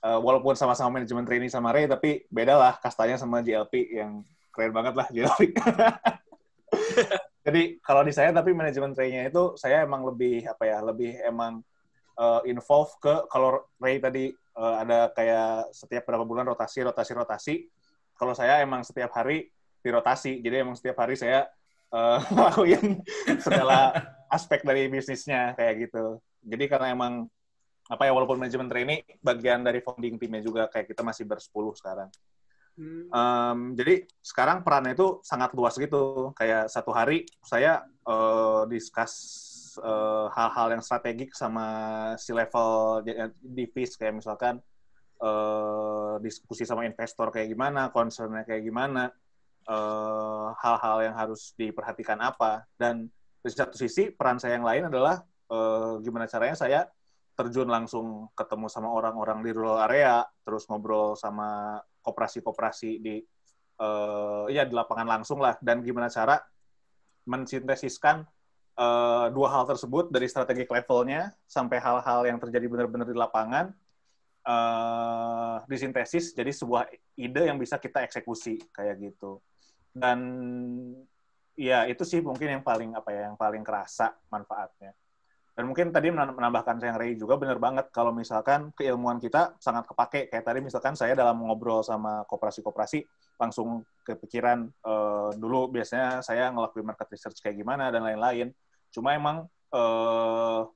walaupun sama-sama manajemen trainee sama Ray, tapi beda lah kastanya sama JLP yang keren banget lah JLP. Jadi kalau di saya tapi manajemen trainee itu saya emang lebih apa ya, lebih emang involve ke, kalau Ray tadi ada kayak setiap berapa bulan rotasi. Kalau saya emang setiap hari dirotasi. Jadi emang setiap hari saya ngelakuin segala aspek dari bisnisnya kayak gitu. Jadi karena emang apa ya, walaupun manajemen trainee bagian dari founding timnya juga, kayak kita masih bersepuluh sekarang. Jadi sekarang perannya itu sangat luas gitu. Kayak satu hari saya discuss hal-hal yang strategik sama si level di FIS, kayak misalkan diskusi sama investor kayak gimana, concern-nya kayak gimana, hal-hal yang harus diperhatikan apa. Dan di satu sisi peran saya yang lain adalah gimana caranya saya terjun langsung ketemu sama orang-orang di rural area, terus ngobrol sama koperasi-koperasi di di lapangan langsung lah, dan gimana cara mensintesiskan dua hal tersebut dari strategic levelnya sampai hal-hal yang terjadi benar-benar di lapangan, disintesis jadi sebuah ide yang bisa kita eksekusi kayak gitu. Dan ya itu sih mungkin yang paling kerasa manfaatnya. Dan mungkin tadi menambahkan saya yang Ray juga benar banget, kalau misalkan keilmuan kita sangat kepake. Kayak tadi misalkan saya dalam ngobrol sama koperasi-koperasi, langsung kepikiran dulu biasanya saya ngelakuin market research kayak gimana dan lain-lain. Cuma emang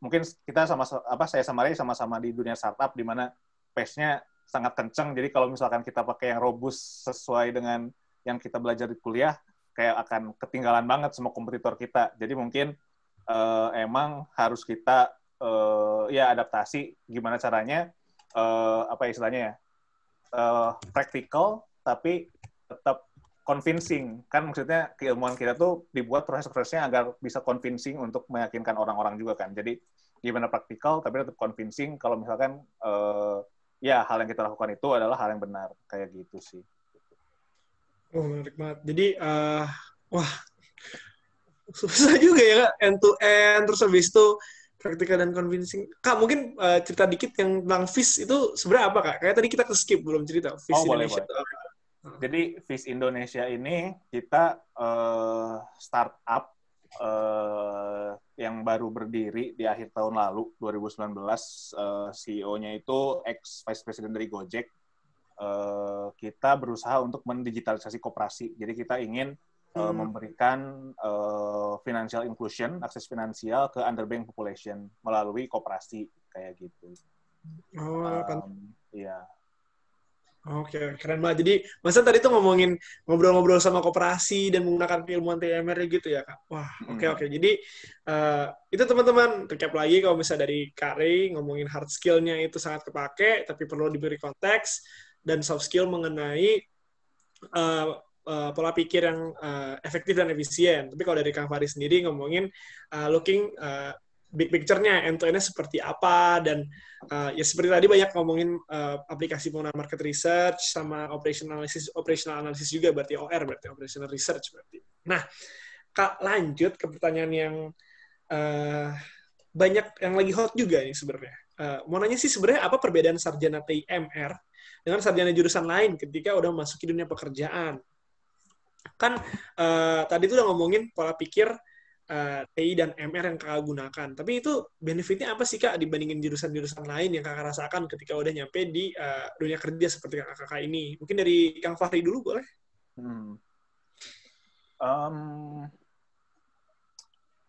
mungkin kita saya sama Ray sama-sama di dunia startup di mana pace-nya sangat kenceng. Jadi kalau misalkan kita pakai yang robust sesuai dengan yang kita belajar di kuliah, kayak akan ketinggalan banget semua kompetitor kita. Jadi mungkin emang harus kita adaptasi gimana caranya practical tapi tetap convincing. Kan maksudnya keilmuan kita tuh dibuat proses-prosesnya agar bisa convincing untuk meyakinkan orang-orang juga kan. Jadi gimana praktikal tapi tetap convincing kalau misalkan hal yang kita lakukan itu adalah hal yang benar, kayak gitu sih. Oh, menarik banget. Jadi susah juga ya Kak, end to end, terus habis itu praktikal dan convincing. Kak, mungkin cerita dikit yang tentang FIS itu sebenarnya apa Kak? Kayak tadi kita ke-skip, belum cerita. FIS Indonesia itu apa? Jadi FIS Indonesia ini kita startup yang baru berdiri di akhir tahun lalu, 2019. CEO-nya itu ex-vice president dari Gojek. Kita berusaha untuk mendigitalisasi koperasi. Jadi kita ingin memberikan financial inclusion, akses finansial ke underbanked population melalui koperasi kayak gitu. Iya. Oke, keren banget. Jadi, Mas tadi tuh ngomongin ngobrol-ngobrol sama koperasi dan menggunakan keilmuan TMR gitu ya, Kak? Wah, oke. Jadi, itu teman-teman, recap lagi kalau misalnya dari Kak Ray, ngomongin hard skill-nya itu sangat kepake, tapi perlu diberi konteks, dan soft skill mengenai pola pikir yang efektif dan efisien. Tapi kalau dari Kang Fahri sendiri ngomongin looking big picture-nya, end-to-end-nya seperti apa, dan ya seperti tadi banyak ngomongin aplikasi penggunaan market research, sama operational analysis juga, berarti OR, berarti operational research. Berarti. Nah, Kak, lanjut ke pertanyaan yang banyak yang lagi hot juga nih sebenarnya. Mau nanya sih sebenarnya apa perbedaan sarjana TIMR dengan sarjana jurusan lain ketika udah masuki dunia pekerjaan? Kan tadi tuh udah ngomongin pola pikir TI dan MR yang kakak gunakan. Tapi itu benefitnya apa sih Kak dibandingin jurusan-jurusan lain yang kakak rasakan ketika udah nyampe di dunia kerja seperti kakak ini? Mungkin dari Kang Fahri dulu boleh?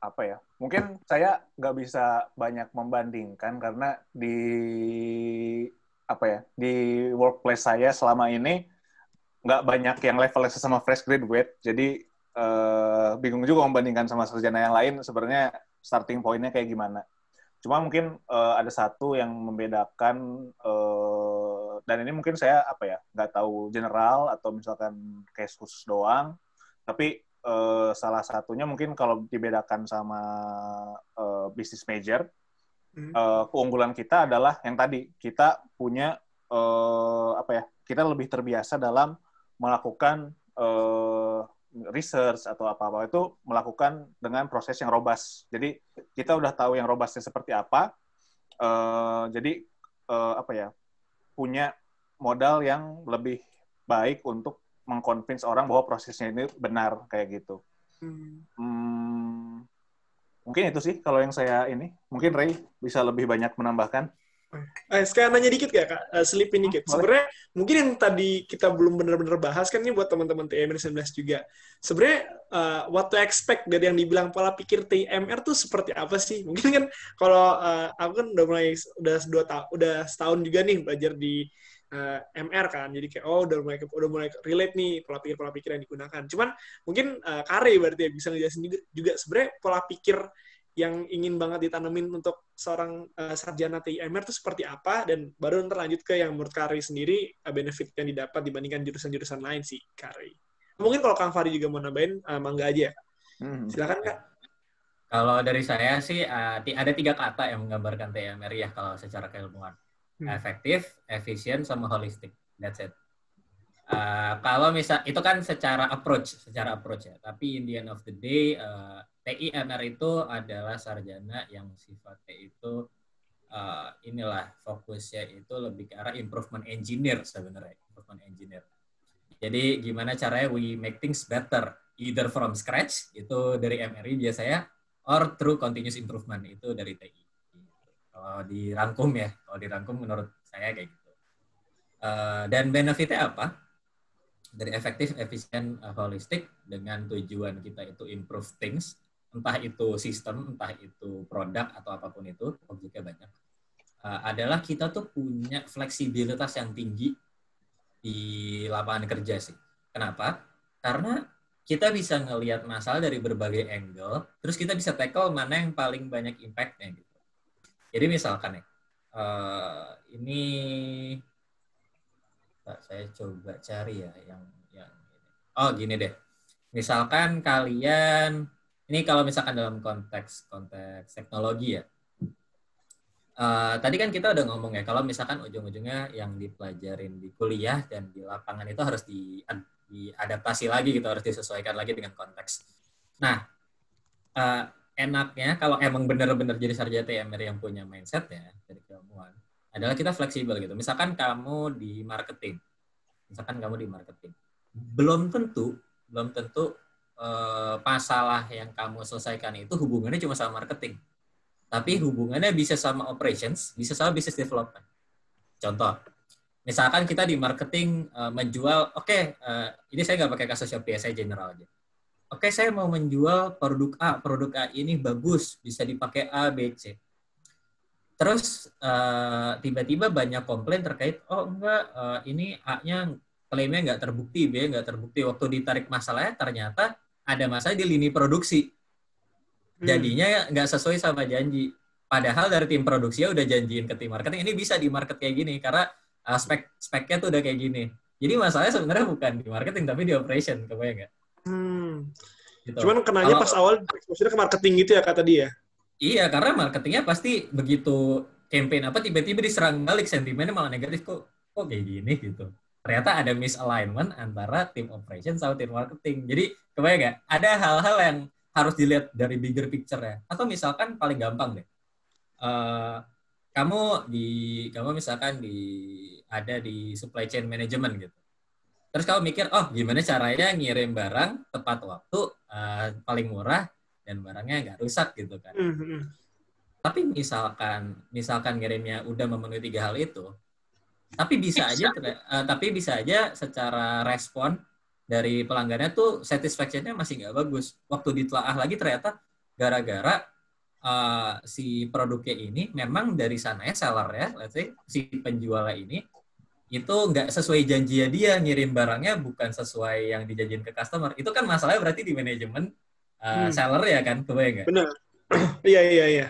Apa ya? Mungkin saya nggak bisa banyak membandingkan karena di workplace saya selama ini nggak banyak yang levelnya sama fresh graduate. Jadi bingung juga membandingkan sama sarjana yang lain sebenarnya starting point-nya kayak gimana. Cuma mungkin ada satu yang membedakan, dan ini mungkin saya nggak tahu general atau misalkan case khusus doang, tapi salah satunya mungkin kalau dibedakan sama business major, keunggulan kita adalah yang tadi kita punya kita lebih terbiasa dalam melakukan research atau apa-apa itu melakukan dengan proses yang robust. Jadi kita udah tahu yang robustnya seperti apa. Jadi punya modal yang lebih baik untuk mengconvince orang bahwa prosesnya ini benar kayak gitu. Mungkin itu sih kalau yang saya ini. Mungkin Ray bisa lebih banyak menambahkan. Sekarang nanya dikit ya, Kak? Selipin dikit. Sebenarnya mungkin yang tadi kita belum benar-benar bahas kan ini buat teman-teman TMR 19 juga. Sebenarnya what to expect dari yang dibilang pola pikir TMR tuh seperti apa sih? Mungkin kan kalau aku kan udah setahun juga nih belajar di MR kan. Jadi kayak udah mulai relate nih pola pikir yang digunakan. Cuman mungkin Kare berarti ya bisa ngejelasin juga sebenarnya pola pikir yang ingin banget ditanemin untuk seorang sarjana TIMR itu seperti apa, dan baru ntar lanjut ke yang menurut Kari sendiri benefit yang didapat dibandingkan jurusan-jurusan lain sih, Kari. Mungkin kalau Kang Fari juga mau nambahin, mangga aja. Silakan, Kak. Kalau dari saya sih, ada 3 kata yang menggambarkan TIMR ya kalau secara keilmuan. Efektif, efisien, sama holistic. That's it. Kalau misal itu kan secara approach ya. Tapi in the end of the day, TIMR itu adalah sarjana yang sifatnya itu fokusnya itu lebih ke arah improvement engineer sebenarnya, improvement engineer. Jadi gimana caranya we make things better, either from scratch itu dari MRI biasanya, or through continuous improvement itu dari TI. Kalau dirangkum menurut saya kayak gitu. Dan benefitnya apa? Dari efektif, efisien, holistik dengan tujuan kita itu improve things, entah itu sistem, entah itu produk atau apapun itu, objeknya banyak. Adalah kita tuh punya fleksibilitas yang tinggi di lapangan kerja sih. Kenapa? Karena kita bisa ngelihat masalah dari berbagai angle, terus kita bisa tackle mana yang paling banyak impact-nya gitu. Jadi misalkan ini saya coba cari ya yang gini deh. Misalkan kalian ini kalau misalkan dalam konteks teknologi ya. Tadi kan kita udah ngomong ya kalau misalkan ujung-ujungnya yang dipelajarin di kuliah dan di lapangan itu harus diadaptasi lagi gitu, harus disesuaikan lagi dengan konteks. Nah, enaknya kalau emang benar-benar jadi sarjana TMR yang punya mindset ya dari keilmuan adalah kita fleksibel gitu. Misalkan kamu di marketing. Belum tentu masalah yang kamu selesaikan itu hubungannya cuma sama marketing. Tapi hubungannya bisa sama operations, bisa sama business development. Contoh, misalkan kita di marketing menjual, ini saya nggak pakai kasus Shopee, saya general aja. Saya mau menjual produk A ini bagus, bisa dipakai A, B, C. Terus tiba-tiba banyak komplain terkait, ini A-nya klaimnya nggak terbukti, B nggak terbukti. Waktu ditarik masalahnya ternyata ada masalah di lini produksi. Jadinya nggak sesuai sama janji. Padahal dari tim produksi udah janjiin ke tim marketing, ini bisa di market kayak gini, karena spek-speknya tuh udah kayak gini. Jadi masalahnya sebenarnya bukan di marketing, tapi di operation, kebayang nggak? Gitu. Cuman kenanya pas awal exposure ke marketing gitu ya kata dia. Iya, karena marketingnya pasti begitu campaign tiba-tiba diserang balik, sentimennya malah negatif, kok kayak gini gitu. Ternyata ada misalignment antara tim operation sama tim marketing. Jadi kebayang nggak? Ada hal-hal yang harus dilihat dari bigger picture ya. Atau misalkan paling gampang deh, kamu misalkan ada di supply chain management gitu. Terus kamu mikir, gimana caranya ngirim barang tepat waktu, paling murah, dan barangnya nggak rusak gitu kan. Tapi misalkan ngirimnya udah memenuhi 3 hal itu, tapi bisa aja secara respon dari pelanggannya tuh satisfaction-nya masih nggak bagus. Waktu ditelaah lagi ternyata gara-gara si produknya ini memang dari sana ya, seller ya, let's say si penjualnya ini itu nggak sesuai janji dia, ngirim barangnya bukan sesuai yang dijanjiin ke customer. Itu kan masalahnya berarti di manajemen seller ya kan, kebayang nggak? Benar. Iya, iya, iya.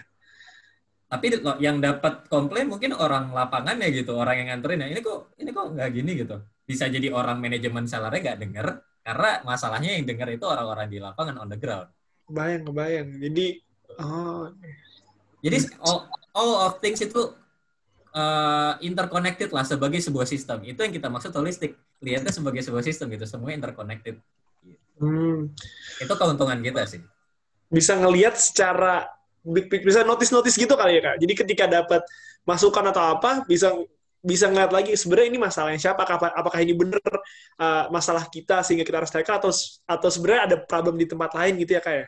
Tapi yang dapat komplain mungkin orang lapangan ya gitu, orang yang nganterin ya, ini kok nggak gini gitu. Bisa jadi orang manajemen sellernya nggak denger, karena masalahnya yang denger itu orang-orang di lapangan on the ground. Kebayang. Jadi, Jadi all of things itu interconnected lah sebagai sebuah sistem. Itu yang kita maksud holistik. Lihatnya sebagai sebuah sistem gitu, semua interconnected. Itu keuntungan kita sih. Bisa ngelihat secara bisa notice gitu kali ya Kak. Jadi ketika dapat masukan atau apa bisa ngeliat lagi sebenarnya ini masalahnya siapa, apakah ini benar masalah kita sehingga kita harus tackle atau sebenarnya ada problem di tempat lain gitu ya Kak ya.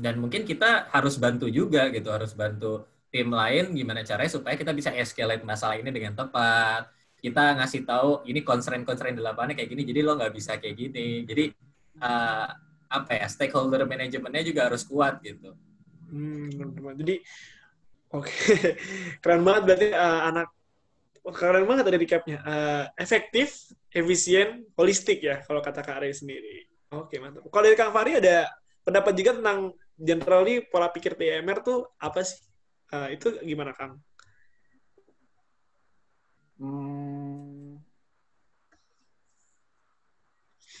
Dan mungkin kita harus bantu juga gitu, harus bantu tim lain gimana caranya supaya kita bisa escalate masalah ini dengan tepat. Kita ngasih tahu ini concern di lapangannya kayak gini, jadi lo nggak bisa kayak gini. Jadi stakeholder manajemennya juga harus kuat gitu. Jadi oke. Keren banget berarti keren banget tadi recapnya. Efektif, efisien, holistik ya kalau kata Kak Ray sendiri. Oke, mantap. Kalau dari Kang Fahri ada pendapat juga tentang generally pola pikir TMR tuh apa sih? Itu gimana Kang?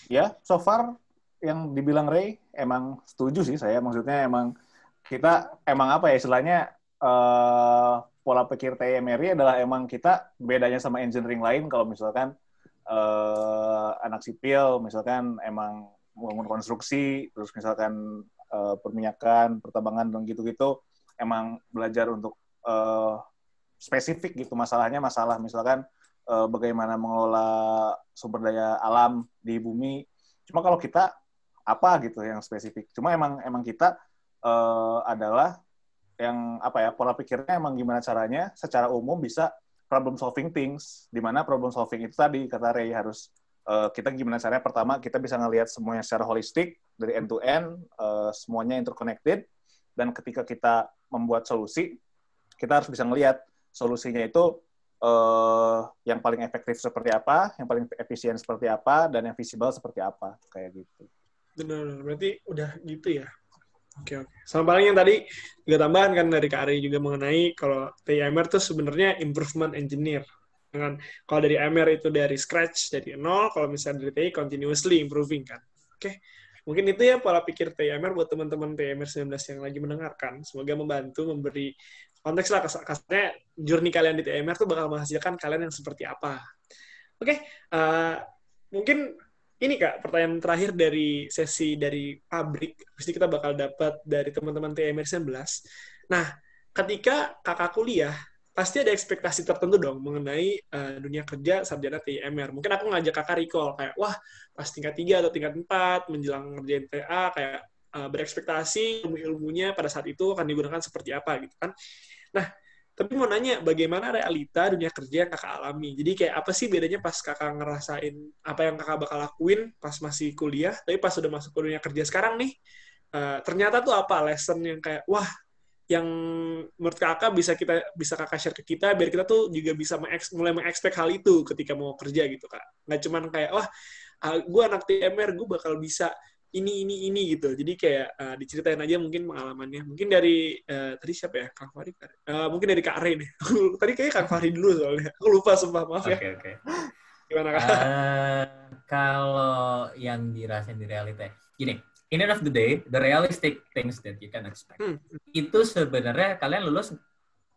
Ya, so far yang dibilang Ray emang setuju sih saya. Maksudnya emang kita emang apa ya istilahnya pola pikir TMRI adalah emang kita bedanya sama engineering lain kalau misalkan anak sipil misalkan emang bangun konstruksi terus misalkan perminyakan, pertambangan dan gitu-gitu emang belajar untuk spesifik gitu masalahnya masalah misalkan bagaimana mengelola sumber daya alam di bumi. Cuma kalau kita apa gitu yang spesifik. Cuma emang kita adalah yang apa ya pola pikirnya emang gimana caranya secara umum bisa problem solving things. Di mana problem solving itu tadi kata Ray harus kita gimana caranya pertama kita bisa ngelihat semuanya secara holistik dari end to end, semuanya interconnected dan ketika kita membuat solusi kita harus bisa ngelihat solusinya itu yang paling efektif seperti apa, yang paling efisien seperti apa, dan yang visible seperti apa, kayak gitu. Benar, berarti udah gitu ya. Oke. Sama paling yang tadi juga tambahan kan dari Kak Ari juga mengenai kalau TIMR itu sebenarnya improvement engineer. Dengan kalau dari MR itu dari scratch, dari nol, kalau misalnya dari TI continuously improving kan. Oke. Mungkin itu ya pola pikir TIMR buat teman-teman TIMR 19 yang lagi mendengarkan. Semoga membantu memberi konteks lah kasarnya journey kalian di TIMR tuh bakal menghasilkan kalian yang seperti apa. Oke. Mungkin ini Kak, pertanyaan terakhir dari sesi dari pabrik, pasti kita bakal dapat dari teman-teman TMR 19. Nah, ketika kakak kuliah, pasti ada ekspektasi tertentu dong mengenai dunia kerja sarjana TMR. Mungkin aku ngajak kakak recall, kayak, wah, pas tingkat 3 atau tingkat 4, menjelang ngerjain TA, kayak berekspektasi ilmu-ilmunya pada saat itu akan digunakan seperti apa, gitu kan. Nah, tapi mau nanya, bagaimana realita dunia kerja yang kakak alami? Jadi kayak apa sih bedanya pas kakak ngerasain apa yang kakak bakal lakuin pas masih kuliah, tapi pas udah masuk ke dunia kerja sekarang nih, ternyata tuh apa lesson yang kayak, wah, yang menurut kakak bisa kakak share ke kita, biar kita tuh juga bisa mulai mengekspek hal itu ketika mau kerja gitu, Kak. Nggak cuman kayak, wah, gue anak TMR, gue bakal bisa ini gitu. Jadi kayak diceritain aja mungkin pengalamannya. Mungkin dari tadi siapa ya? Kang Fahri. Mungkin dari Kak Ray nih. Tadi kayaknya Kang Fahri dulu soalnya. Aku lupa sumpah, maaf ya. Oke. Gimana Kak? Kalau yang dirasain di realita, gini, in the end of the day, the realistic things that you can expect. Itu sebenarnya kalian lulus,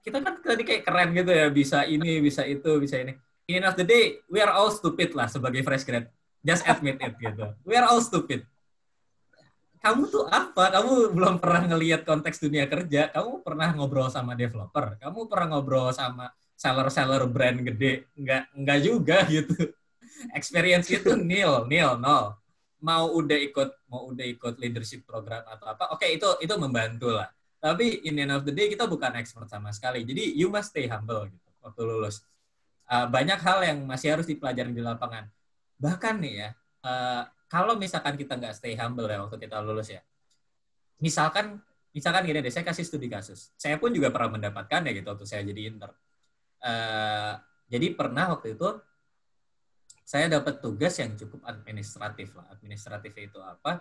kita kan tadi kayak keren gitu ya, bisa ini, bisa itu, bisa ini. In the end of the day, we are all stupid lah sebagai fresh grad. Just admit it gitu. We are all stupid. Kamu tuh apa? Kamu belum pernah ngelihat konteks dunia kerja. Kamu pernah ngobrol sama developer. Kamu pernah ngobrol sama seller brand gede. Enggak juga gitu. Experience itu nol. Mau udah ikut leadership program atau apa, oke, itu membantu lah. Tapi in the end of the day kita bukan expert sama sekali. Jadi you must stay humble gitu waktu lulus. Banyak hal yang masih harus dipelajari di lapangan. Bahkan nih ya, kalau misalkan kita nggak stay humble ya waktu kita lulus ya, misalkan gini deh, saya kasih studi kasus. Saya pun juga pernah mendapatkan ya gitu waktu saya jadi intern. Jadi pernah waktu itu saya dapat tugas yang cukup administratif lah. Administratif itu apa?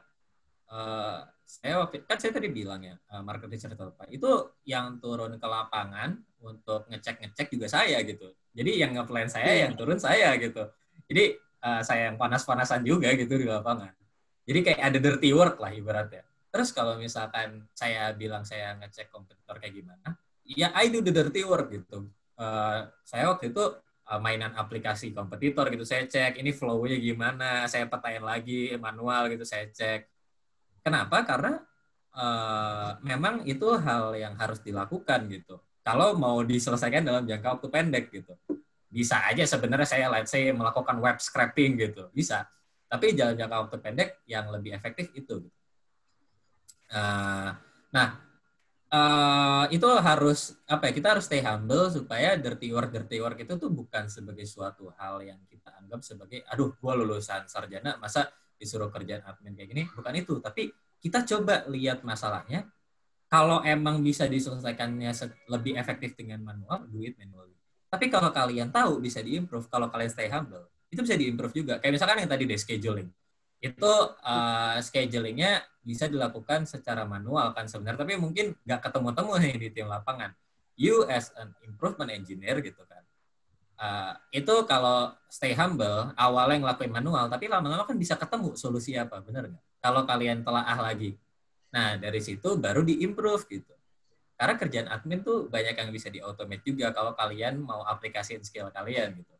Saya waktu kan saya tadi bilang ya, market research atau apa. Itu yang turun ke lapangan untuk ngecek juga saya gitu. Jadi yang ngeplan saya, yang turun saya gitu. Jadi saya yang panas-panasan juga gitu di lapangan. Jadi kayak ada dirty work lah ibaratnya. Terus kalau misalkan saya bilang saya ngecek kompetitor kayak gimana, ya I do the dirty work gitu. Saya waktu itu mainan aplikasi kompetitor gitu, saya cek ini flow-nya gimana, saya petain lagi manual gitu, saya cek. Kenapa? Karena memang itu hal yang harus dilakukan gitu. Kalau mau diselesaikan dalam jangka waktu pendek gitu. Bisa aja sebenarnya saya let's say melakukan web scraping gitu, bisa. Tapi dalam jangka waktu pendek yang lebih efektif itu. Nah, itu harus apa ya? Kita harus stay humble supaya dirty work itu tuh bukan sebagai suatu hal yang kita anggap sebagai aduh gue lulusan sarjana masa disuruh kerjaan admin kayak gini, bukan itu. Tapi kita coba lihat masalahnya. Kalau emang bisa diselesaikannya lebih efektif dengan manual, do it manually. Tapi kalau kalian tahu bisa diimprove, kalau kalian stay humble, itu bisa diimprove juga. Kayak misalkan yang tadi deh scheduling. Itu schedulingnya bisa dilakukan secara manual kan sebenarnya, tapi mungkin nggak ketemu-temu nih di tim lapangan. You as an improvement engineer gitu kan. Itu kalau stay humble, awalnya ngelakuin manual, tapi lama-lama kan bisa ketemu solusi apa, bener nggak? Kalau kalian telaah lagi. Nah, dari situ baru di-improve gitu. Karena kerjaan admin tuh banyak yang bisa di-automate juga kalau kalian mau aplikasiin skill kalian gitu.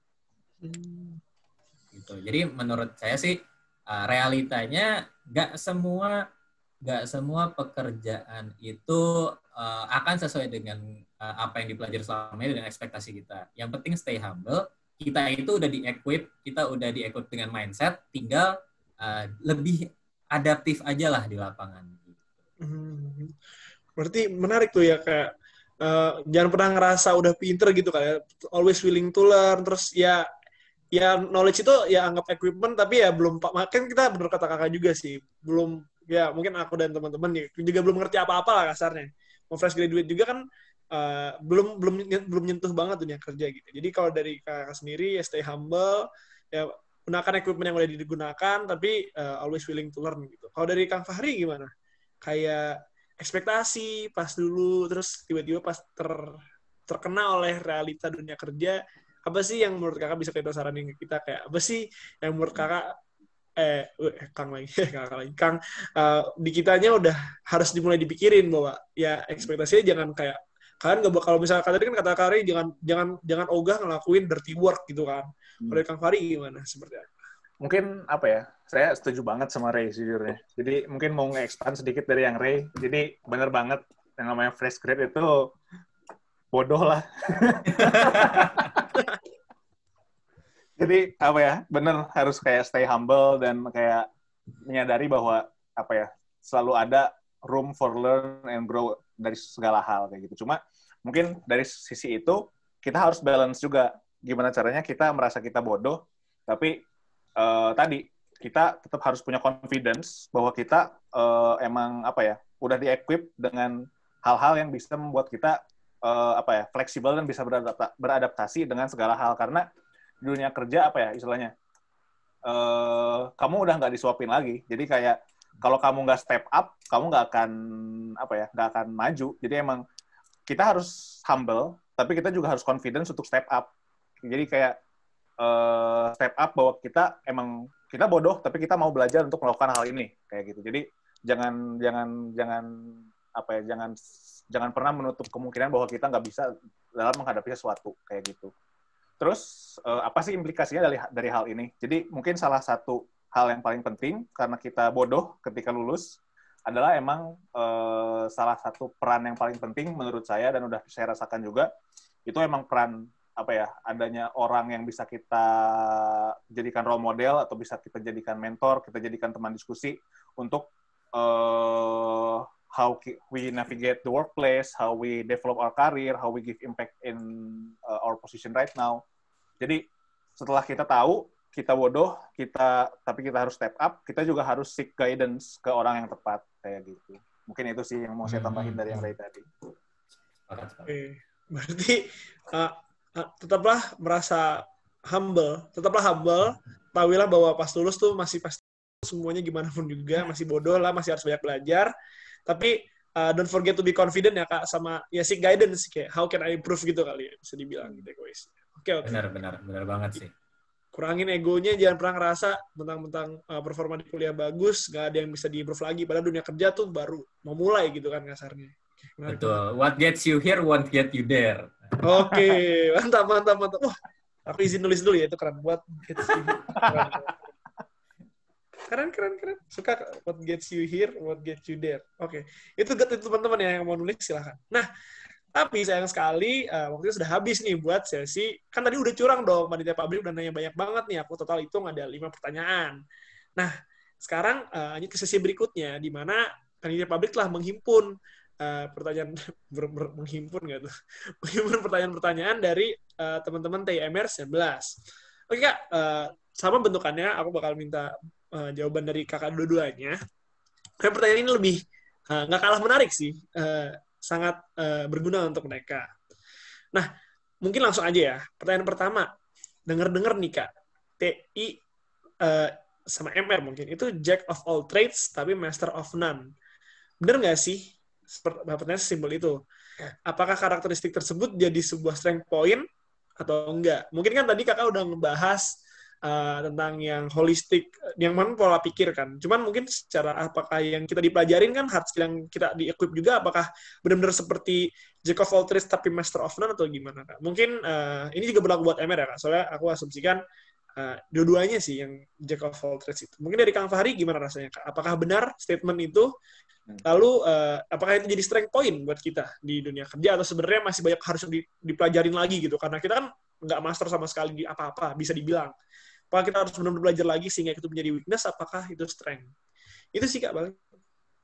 Gitu. Jadi menurut saya sih realitanya nggak semua pekerjaan itu akan sesuai dengan apa yang dipelajari selama ini dengan ekspektasi kita. Yang penting stay humble. Kita itu udah di-equip dengan mindset, tinggal lebih adaptif aja lah di lapangan. Berarti menarik tuh ya, kayak jangan pernah ngerasa udah pinter gitu kayak always willing to learn, terus ya knowledge itu ya anggap equipment, tapi ya belum, kan kita bener kata kakak juga sih, belum, ya mungkin aku dan teman-teman juga belum ngerti apa-apa lah kasarnya. Mau fresh graduate juga kan belum nyentuh banget dunia kerja gitu. Jadi kalau dari kakak sendiri ya stay humble, ya gunakan equipment yang udah digunakan, tapi always willing to learn gitu. Kalau dari Kang Fahri gimana? Kayak ekspektasi pas dulu, terus tiba-tiba pas terkena oleh realita dunia kerja, apa sih yang menurut kakak bisa kita saranin ke kita, kayak apa sih yang menurut kakak Kang di kitanya udah harus dimulai dipikirin bahwa ya ekspektasinya jangan kayak kalian nggak, kalau misalnya tadi kan kata Kari jangan ogah ngelakuin dirty work gitu kan. Kalau Kang Fahri gimana seperti apa? Mungkin apa ya, saya setuju banget sama Ray sejujurnya. Jadi mungkin mau nge-expand sedikit dari yang Ray. Jadi bener banget yang namanya fresh grade itu bodoh lah. Jadi apa ya, bener harus kayak stay humble dan kayak menyadari bahwa apa ya, selalu ada room for learn and grow dari segala hal kayak gitu. Cuma mungkin dari sisi itu kita harus balance juga gimana caranya kita merasa kita bodoh, tapi tadi kita tetap harus punya confidence bahwa kita emang apa ya, udah di-equip dengan hal-hal yang bisa membuat kita apa ya, fleksibel dan bisa beradaptasi dengan segala hal. Karena di dunia kerja apa ya istilahnya, kamu udah nggak disuapin lagi. Jadi kayak kalau kamu nggak step up, kamu nggak akan apa ya, nggak akan maju. Jadi emang kita harus humble, tapi kita juga harus confidence untuk step up. Jadi kayak step up bahwa kita bodoh, tapi kita mau belajar untuk melakukan hal ini kayak gitu. Jadi jangan apa ya, jangan pernah menutup kemungkinan bahwa kita nggak bisa dalam menghadapi sesuatu kayak gitu. Terus apa sih implikasinya dari hal ini? Jadi mungkin salah satu hal yang paling penting karena kita bodoh ketika lulus adalah emang salah satu peran yang paling penting menurut saya dan udah saya rasakan juga, itu emang peran apa ya, adanya orang yang bisa kita jadikan role model atau bisa kita jadikan mentor, kita jadikan teman diskusi untuk how we navigate the workplace, how we develop our career, how we give impact in our position right now. Jadi setelah kita tahu kita bodoh, tapi kita harus step up, kita juga harus seek guidance ke orang yang tepat kayak gitu. Mungkin itu sih yang mau saya tambahin dari yang Ray tadi. Oke. Berarti tetaplah merasa humble, tahuilah bahwa pas lulus tuh masih pasti semuanya gimana pun juga, masih bodoh lah, masih harus banyak belajar, tapi don't forget to be confident ya Kak, sama ya seek guidance, kayak how can I improve gitu kali ya, bisa dibilang gitu guys. Oke. Benar banget sih. Kurangin egonya, jangan pernah ngerasa mentang-mentang performa di kuliah bagus, nggak ada yang bisa di-improve lagi, padahal dunia kerja tuh baru mau mulai gitu kan kasarnya. Betul. What gets you here won't get you there. Oke, mantap. Wah, aku izin nulis dulu ya, itu keren. What gets you here. Keren. Suka what gets you here, what gets you there. Oke, itu teman-teman yang mau nulis silahkan. Nah, tapi sayang sekali waktunya sudah habis nih buat sesi. Kan tadi udah curang dong, Panitia Publik udah nanya banyak banget nih. Aku total hitung ada 5 pertanyaan. Nah, sekarang lanjut ke sesi berikutnya, di mana Panitia Publik telah menghimpun pertanyaan, menghimpun nggak tuh? Menghimpun pertanyaan-pertanyaan dari teman-teman TIMR 19. Oke Kak, sama bentukannya, aku bakal minta jawaban dari kakak dua-duanya. Pertanyaan ini lebih nggak kalah menarik sih. Sangat berguna untuk mereka. Nah, mungkin langsung aja ya. Pertanyaan pertama, dengar-dengar nih Kak, TI sama MR mungkin, itu Jack of all trades tapi Master of none. Bener nggak sih? Pertanyaan simpel itu. Apakah karakteristik tersebut jadi sebuah strength point atau enggak? Mungkin kan tadi Kakak udah ngebahas tentang yang holistik, yang mana pola pikir kan. Cuman mungkin secara apakah yang kita dipelajarin kan hard skill yang kita di-equip juga, apakah benar-benar seperti Jack of all trades tapi Master of none atau gimana Kak? Mungkin ini juga berlaku buat MR ya Kak, soalnya aku asumsikan dua-duanya sih yang Jack of all trades itu. Mungkin dari Kang Fahri gimana rasanya Kak? Apakah benar statement itu? Lalu apakah itu jadi strength point buat kita di dunia kerja atau sebenarnya masih banyak harus dipelajarin lagi gitu? Karena kita kan nggak master sama sekali di apa-apa, bisa dibilang. Apakah kita harus benar-benar belajar lagi sehingga itu menjadi weakness, apakah itu strength? Itu sih Kak, Bang.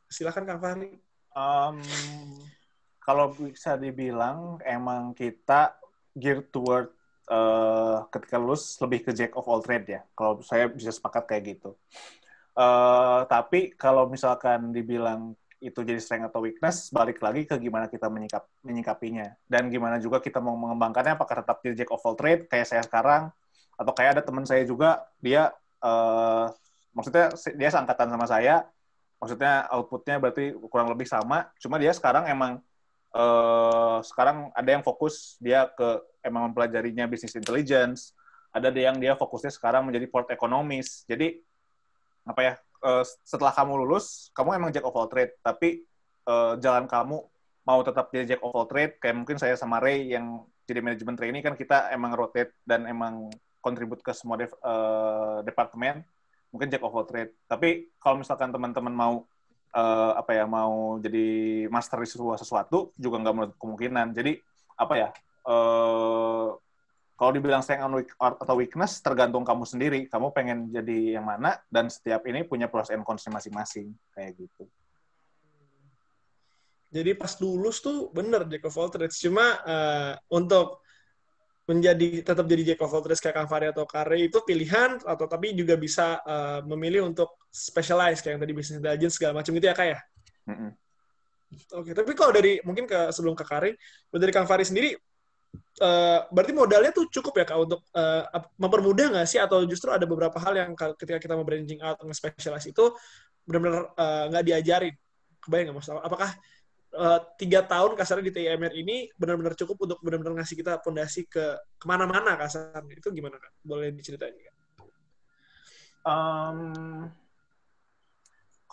Silakan Kang Fahri. Kalau bisa dibilang, emang kita gear toward ketika lulus lebih ke Jack of all trade ya. Kalau saya bisa sepakat kayak gitu. Tapi kalau misalkan dibilang itu jadi strength atau weakness, balik lagi ke gimana kita menyikapinya. Dan gimana juga kita mau mengembangkannya, apakah tetap jadi Jack of all trade, kayak saya sekarang, atau kayak ada teman saya juga, dia maksudnya dia seangkatan sama saya, maksudnya outputnya berarti kurang lebih sama, cuma dia sekarang emang sekarang ada yang fokus dia ke emang mempelajarinya business intelligence, ada yang dia fokusnya sekarang menjadi port economist. Jadi apa ya, setelah kamu lulus, kamu emang Jack of all trade, tapi jalan kamu mau tetap jadi Jack of all trade, kayak mungkin saya sama Ray yang jadi manajemen trainee kan kita emang rotate dan emang kontribut ke semua departemen, mungkin Jack of all trade. Tapi kalau misalkan teman-teman mau mau jadi master di sesuatu, juga nggak menutup kemungkinan. Jadi apa ya, kalau dibilang strength atau weakness, tergantung kamu sendiri. Kamu pengen jadi yang mana, dan setiap ini punya pros and cons masing-masing. Kayak gitu. Jadi pas lulus tuh bener Jack of all trades. Cuma untuk tetap jadi Jack of all trades kayak Kang Fahri atau Kare itu pilihan, atau tapi juga bisa memilih untuk specialize kayak yang tadi business intelligence segala macam gitu ya Kak ya? Oke, tapi kalau dari mungkin sebelum ke Kare, dari Kang Fahri sendiri, berarti modalnya tuh cukup ya Kak untuk mempermudah nggak sih, atau justru ada beberapa hal yang ketika kita mau branching out nge-specialize itu benar-benar nggak diajarin? Kebayang nggak maksudnya? Apakah 3 tahun kasarnya di TIMR ini benar-benar cukup untuk benar-benar ngasih kita fondasi ke kemana-mana kasarnya? Itu gimana Kak? Boleh diceritain Kak?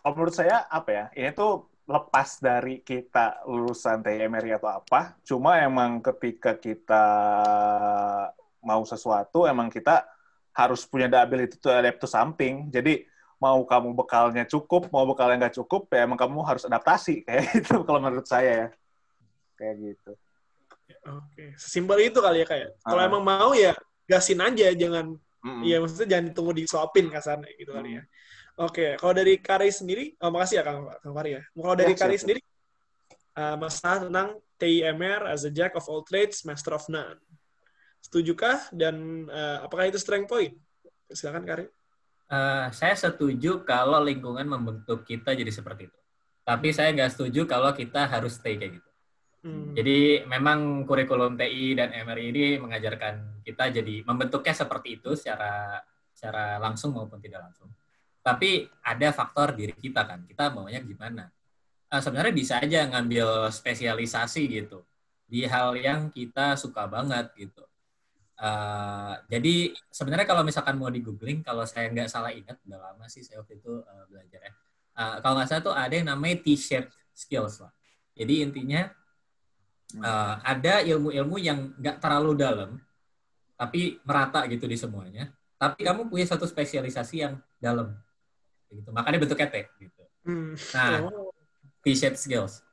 Kalau menurut saya apa ya, ini tuh lepas dari kita lulusan TIMR atau apa, cuma emang ketika kita mau sesuatu, emang kita harus punya the ability to adapt to something. Jadi mau kamu bekalnya cukup, mau bekalnya nggak cukup, ya emang kamu harus adaptasi. Kayak gitu kalau menurut saya ya. Kayak gitu. Oke. Sesimpel itu kali ya Kak ya? Kalau emang mau ya gasin aja, jangan, ya maksudnya jangan ditunggu disuapin kasarnya gitu kali ya. Oke, kalau dari Kari sendiri, makasih ya Kang Fahri ya. Kalau dari Kari sendiri, masalah tentang TIMR as a Jack of all trades, Master of none. Setujukah? Dan apakah itu strength point? Silakan Kari. Saya setuju kalau lingkungan membentuk kita jadi seperti itu. Tapi saya nggak setuju kalau kita harus stay kayak gitu. Jadi memang kurikulum TI dan MRI ini mengajarkan kita jadi membentuknya seperti itu secara langsung maupun tidak langsung. Tapi ada faktor diri kita kan, kita maunya gimana. Sebenarnya bisa aja ngambil spesialisasi gitu di hal yang kita suka banget gitu. Jadi sebenarnya kalau misalkan mau di googling, kalau saya nggak salah ingat, udah lama sih saya waktu itu belajar ya. Kalau nggak salah tuh ada yang namanya T-shaped skills lah. Jadi intinya ada ilmu-ilmu yang nggak terlalu dalam, tapi merata gitu di semuanya. Tapi kamu punya satu spesialisasi yang dalam, gitu. Makanya bentuknya T. Gitu. Nah, T-shaped skills.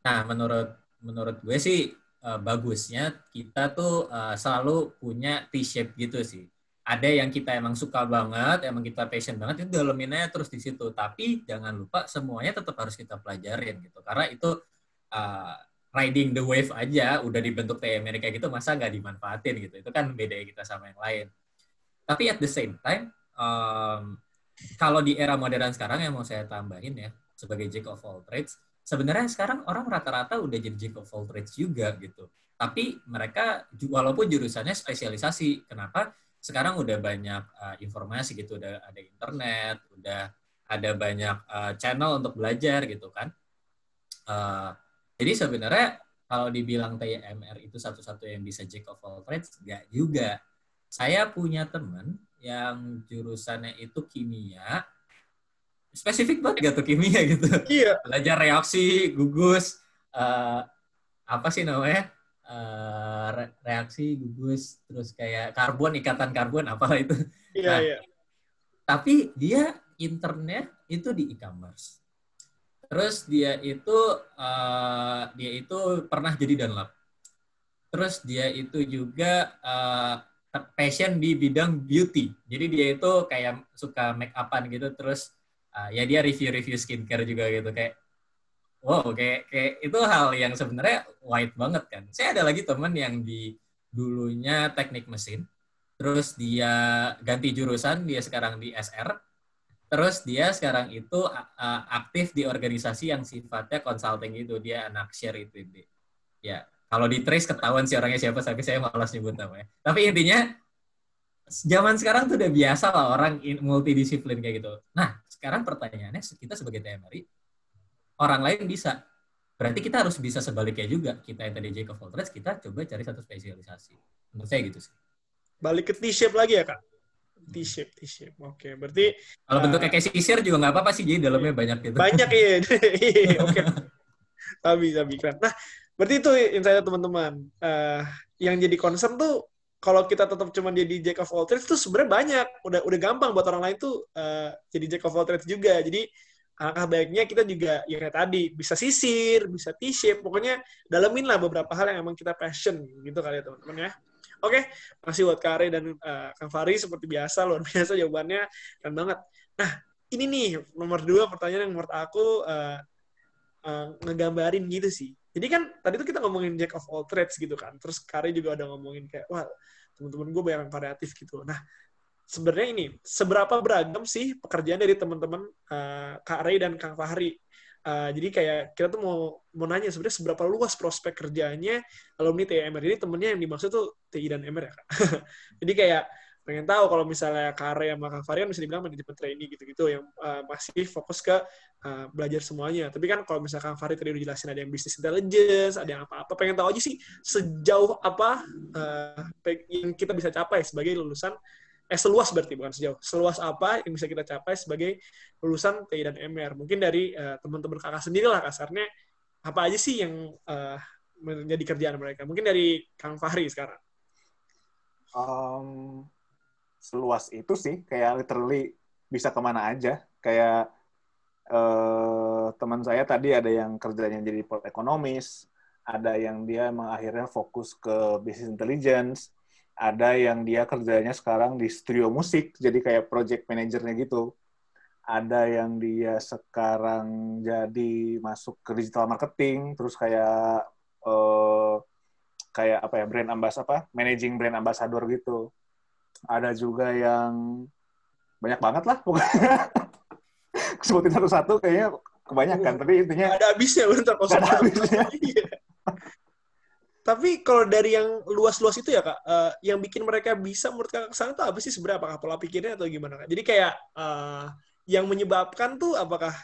Nah, menurut gue sih bagusnya kita tuh selalu punya T-shape gitu sih. Ada yang kita emang suka banget, emang kita passion banget, itu dalaminnya terus di situ. Tapi jangan lupa semuanya tetap harus kita pelajarin gitu. Karena itu riding the wave aja, udah dibentuk TMR kayak gitu, masa nggak dimanfaatin gitu. Itu kan beda kita sama yang lain. Tapi at the same time, kalau di era modern sekarang yang mau saya tambahin ya, sebagai jack of all trades, sebenarnya sekarang orang rata-rata udah jadi jack of all trades juga gitu. Tapi mereka, walaupun jurusannya spesialisasi, kenapa? Sekarang udah banyak informasi gitu, udah ada internet, udah ada banyak channel untuk belajar gitu kan. Jadi sebenarnya kalau dibilang TMR itu satu-satu yang bisa jack of all trades, enggak juga. Saya punya teman yang jurusannya itu kimia, spesifik banget gak tuh kimia gitu. Iya. Belajar reaksi, gugus, apa sih namanya? Reaksi, gugus, terus kayak karbon, ikatan karbon, apalah itu. Iya, Nah, iya. tapi dia internnya itu di e-commerce. Terus dia itu pernah jadi Dunlop. Terus dia itu juga passion di bidang beauty. Jadi dia itu kayak suka make upan gitu. Terus ya dia review skincare juga gitu, kayak wow, kayak itu hal yang sebenarnya wide banget kan. Saya ada lagi teman yang di dulunya teknik mesin. Terus dia ganti jurusan, dia sekarang di SR. Terus dia sekarang itu aktif di organisasi yang sifatnya consulting itu. Dia anak share itu. Ya, kalau di trace ketahuan sih orangnya siapa, tapi saya malas nyebut namanya. Tapi intinya, zaman sekarang tuh udah biasa lah orang multidisiplin kayak gitu. Nah, sekarang pertanyaannya, kita sebagai TMRI, orang lain bisa. Berarti kita harus bisa sebaliknya juga. Kita yang tadi jack of all trades, kita coba cari satu spesialisasi. Menurut saya gitu sih. Balik ke T-shape lagi ya, Kak? T-shape. Oke, berarti kalau bentuknya kayak sisir juga nggak apa-apa sih, jadi dalamnya banyak gitu. Banyak ya. Oke. Tapi keren. Nah, berarti itu insight teman-teman. Yang jadi concern tuh kalau kita tetap cuma jadi jack of all trades tuh sebenarnya banyak. Udah gampang buat orang lain tuh jadi jack of all trades juga. Jadi alangkah baiknya kita juga yang kayak tadi bisa sisir, bisa T-shape, pokoknya dalemin lah beberapa hal yang emang kita passion gitu kali ya teman-teman ya. Oke, makasih buat Kak Ray dan Kang Fahri, seperti biasa, luar biasa jawabannya, keren banget. Nah, ini nih, nomor 2 pertanyaan yang menurut aku ngegambarin gitu sih. Jadi kan, tadi tuh kita ngomongin jack of all trades gitu kan, terus Kak Ray juga udah ngomongin kayak, wah, teman-teman gue banyak yang variatif gitu. Nah, sebenarnya ini, seberapa beragam sih pekerjaan dari teman-teman Kak Ray dan Kang Fahri? Jadi kayak kita tuh mau nanya sebenarnya seberapa luas prospek kerjanya alumni TMR. Jadi temennya yang dimaksud tuh TI dan MR ya, Kak. Jadi kayak pengen tahu kalau misalnya Kak Ray sama Kang Fahri kan bisa dibilang manajemen trainee gitu-gitu yang masih fokus ke belajar semuanya. Tapi kan kalau misalnya Kang Fahri tadi udah jelasin ada yang business intelligence, ada yang apa-apa, pengen tahu aja sih sejauh apa yang kita bisa capai sebagai lulusan seluas berarti, bukan sejauh. Seluas apa yang bisa kita capai sebagai lulusan TI dan MR. Mungkin dari teman-teman kakak sendiri lah kasarnya, apa aja sih yang menjadi kerjaan mereka. Mungkin dari Kang Fahri sekarang. Seluas itu sih, kayak literally bisa kemana aja. Kayak teman saya tadi ada yang kerjanya jadi ekonomis, ada yang dia emang akhirnya fokus ke business intelligence, ada yang dia kerjanya sekarang di studio musik, jadi kayak project manajernya gitu. Ada yang dia sekarang jadi masuk ke digital marketing, terus kayak apa ya, managing brand ambassador gitu. Ada juga yang banyak banget lah, sebutin satu-satu kayaknya kebanyakan. Tapi intinya Nggak ada habisnya bentar nggak ada habisnya. Iya. Tapi kalau dari yang luas-luas itu ya Kak, yang bikin mereka bisa menurut Kakak kesana tuh apa sih sebenarnya? Apakah pola pikirnya atau gimana Kak? Jadi kayak yang menyebabkan tuh apakah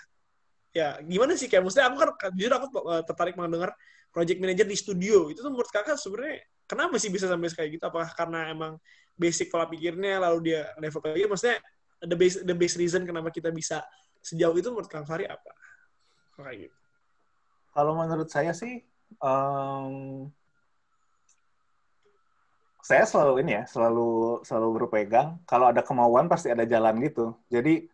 ya gimana sih, kayak maksudnya aku kan jujur aku tertarik mendengar project manager di studio itu tuh menurut Kakak sebenarnya kenapa sih bisa sampai kayak gitu? Apakah karena emang basic pola pikirnya lalu dia level kayak gitu? Maksudnya the base reason kenapa kita bisa sejauh itu menurut Kang Fahri apa? Kayak gitu. Kalau menurut saya sih, saya selalu ini ya, selalu berpegang. Kalau ada kemauan pasti ada jalan gitu. Jadi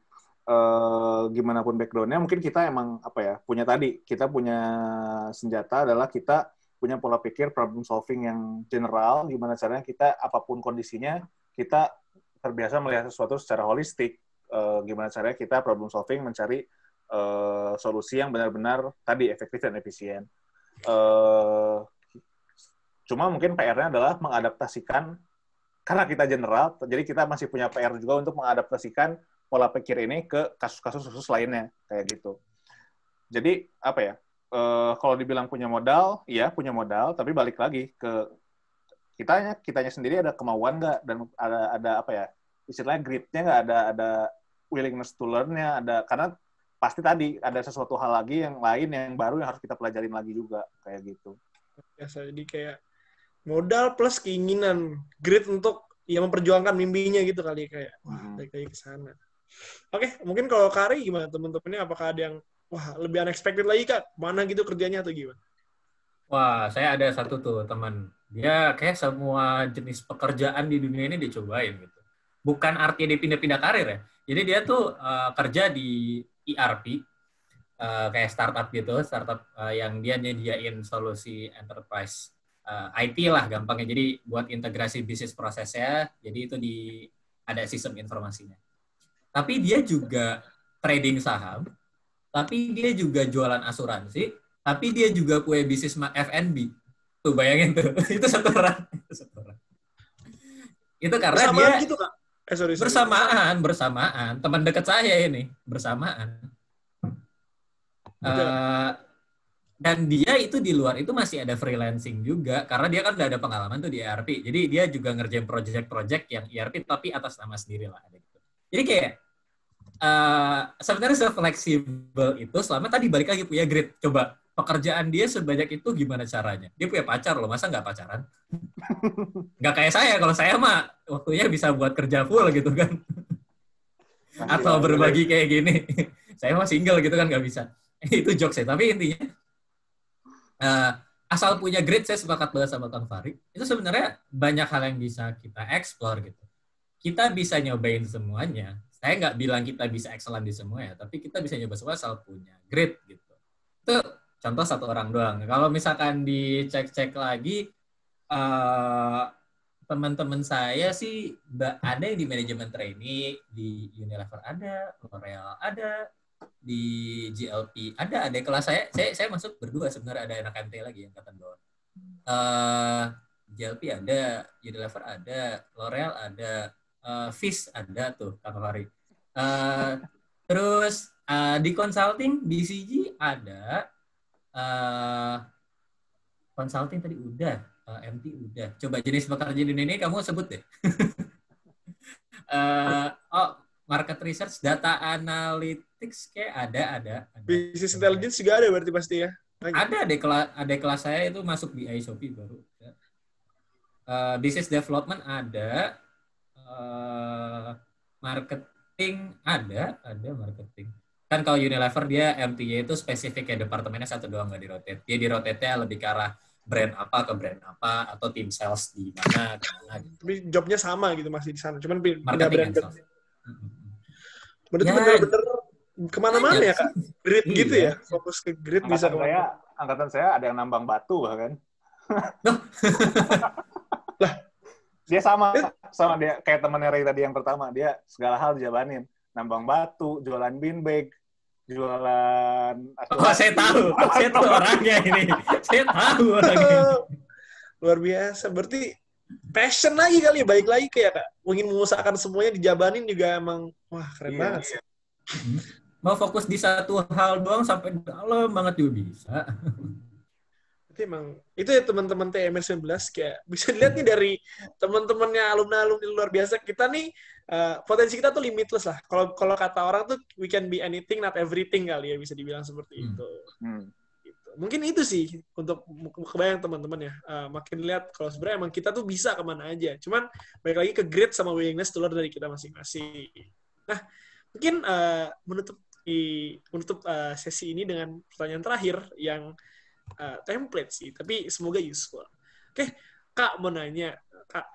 gimana pun background-nya, mungkin kita emang apa ya, kita punya senjata adalah kita punya pola pikir problem solving yang general. Gimana caranya kita apapun kondisinya kita terbiasa melihat sesuatu secara holistik. Gimana caranya kita problem solving mencari solusi yang benar-benar tadi efektif dan efisien. Cuma mungkin PR-nya adalah mengadaptasikan, karena kita general, jadi kita masih punya PR juga untuk mengadaptasikan pola pikir ini ke kasus-kasus khusus lainnya, kayak gitu. Jadi, apa ya, kalau dibilang punya modal, iya punya modal, tapi balik lagi ke kitanya sendiri ada kemauan nggak, dan ada apa ya, istilahnya grit-nya nggak, ada willingness to learn-nya, karena pasti tadi ada sesuatu hal lagi yang lain, yang baru yang harus kita pelajarin lagi juga, kayak gitu. Biasa, jadi kayak modal plus keinginan, grit untuk ya memperjuangkan mimpinya gitu kali, kayak balik lagi ke sana. Oke, mungkin kalau Kari gimana teman-temannya, apakah ada yang lebih unexpected lagi Kak? Mana gitu kerjanya atau gimana? Wah, saya ada satu tuh teman. Dia kayak semua jenis pekerjaan di dunia ini dicobain gitu. Bukan artinya dia pindah-pindah karir ya. Jadi dia tuh kerja di ERP, kayak startup gitu, yang dia nyediain solusi enterprise IT lah gampangnya. Jadi buat integrasi bisnis prosesnya, jadi itu ada sistem informasinya. Tapi dia juga trading saham, tapi dia juga jualan asuransi, tapi dia juga punya bisnis F&B. Tuh bayangin tuh, itu satu orang. Itu karena bersamaan dia gitu Kak? Sorry. Bersamaan. Teman dekat saya ini, bersamaan. Dan dia itu di luar itu masih ada freelancing juga, karena dia kan udah ada pengalaman tuh di ERP. Jadi dia juga ngerjain project-project yang ERP tapi atas nama sendiri lah. Gitu. Jadi kayak sebenarnya se-fleksibel itu selama tadi balik lagi punya grit. Coba pekerjaan dia sebanyak itu gimana caranya? Dia punya pacar loh, masa nggak pacaran? Nggak kayak saya, kalau saya mah waktunya bisa buat kerja full gitu kan. Atau berbagi kayak gini. Saya mah single gitu kan, nggak bisa. Itu jokes ya, tapi intinya asal punya grit, saya sepakat banget sama Kang Fahri. Itu sebenarnya banyak hal yang bisa kita explore gitu. Kita bisa nyobain semuanya. Saya nggak bilang kita bisa excellent di semuanya, tapi kita bisa nyoba semua asal punya grit gitu. Itu contoh satu orang doang. Kalau misalkan dicek-cek lagi, teman-teman saya sih ada yang di manajemen trainee, di Unilever ada, L'Oreal ada, di GLP ada kelas saya masuk berdua sebenarnya, ada anak MT lagi yang angkatan bawah. GLP ada, Unilever ada, L'Oreal ada, Fish ada tuh Kang Fahri. Terus di consulting BCG ada, consulting tadi udah, MT udah. Coba jenis pekerjaan di dunia ini kamu sebut deh. Market research, data analytics kayak ada. Business intelligence juga ada berarti pasti ya? Ada kelas saya itu masuk di iShopee baru. Business development ada, marketing ada marketing. Kan kalau Unilever dia MT-nya itu spesifik ya, departemennya satu doang, nggak di-rotate. Dia di-rotate-nya lebih ke arah brand apa ke brand apa, atau tim sales di mana gitu. Tapi jobnya sama gitu masih di sana, cuman pindah marketing brand. Berarti bener-bener kemana-mana ya Kak? Grid gitu ya? Fokus ke grid bisa kemana? Angkatan saya ada yang nambang batu bahkan. Lah, dia sama dia kayak temannya Ray tadi yang pertama, dia segala hal dijabanin. Nambang batu, jualan bean bag, jualan saya tahu orangnya ini. Saya tahu orangnya. Luar biasa. Berarti passion lagi kali ya, balik lagi kayak Kak. Ingin mengusahakan semuanya dijabanin juga emang, wah keren banget sih. Mau fokus di satu hal doang sampai dalam banget juga bisa. Itu emang itu ya teman-teman TMR 19 kayak bisa dilihat nih dari teman-temannya alumni-alumni luar biasa kita nih, potensi kita tuh limitless lah. Kalau kalau kata orang tuh we can be anything not everything kali ya, bisa dibilang seperti itu. Gitu. Mungkin itu sih untuk kebayang teman-teman ya. Makin lihat kalau sebenarnya emang kita tuh bisa kemana aja. Cuman balik lagi ke grit sama willingness to learn dari kita masing-masing. Nah, mungkin menutup sesi ini dengan pertanyaan terakhir yang template sih, tapi semoga useful. Oke, Kak mau nanya, Kak,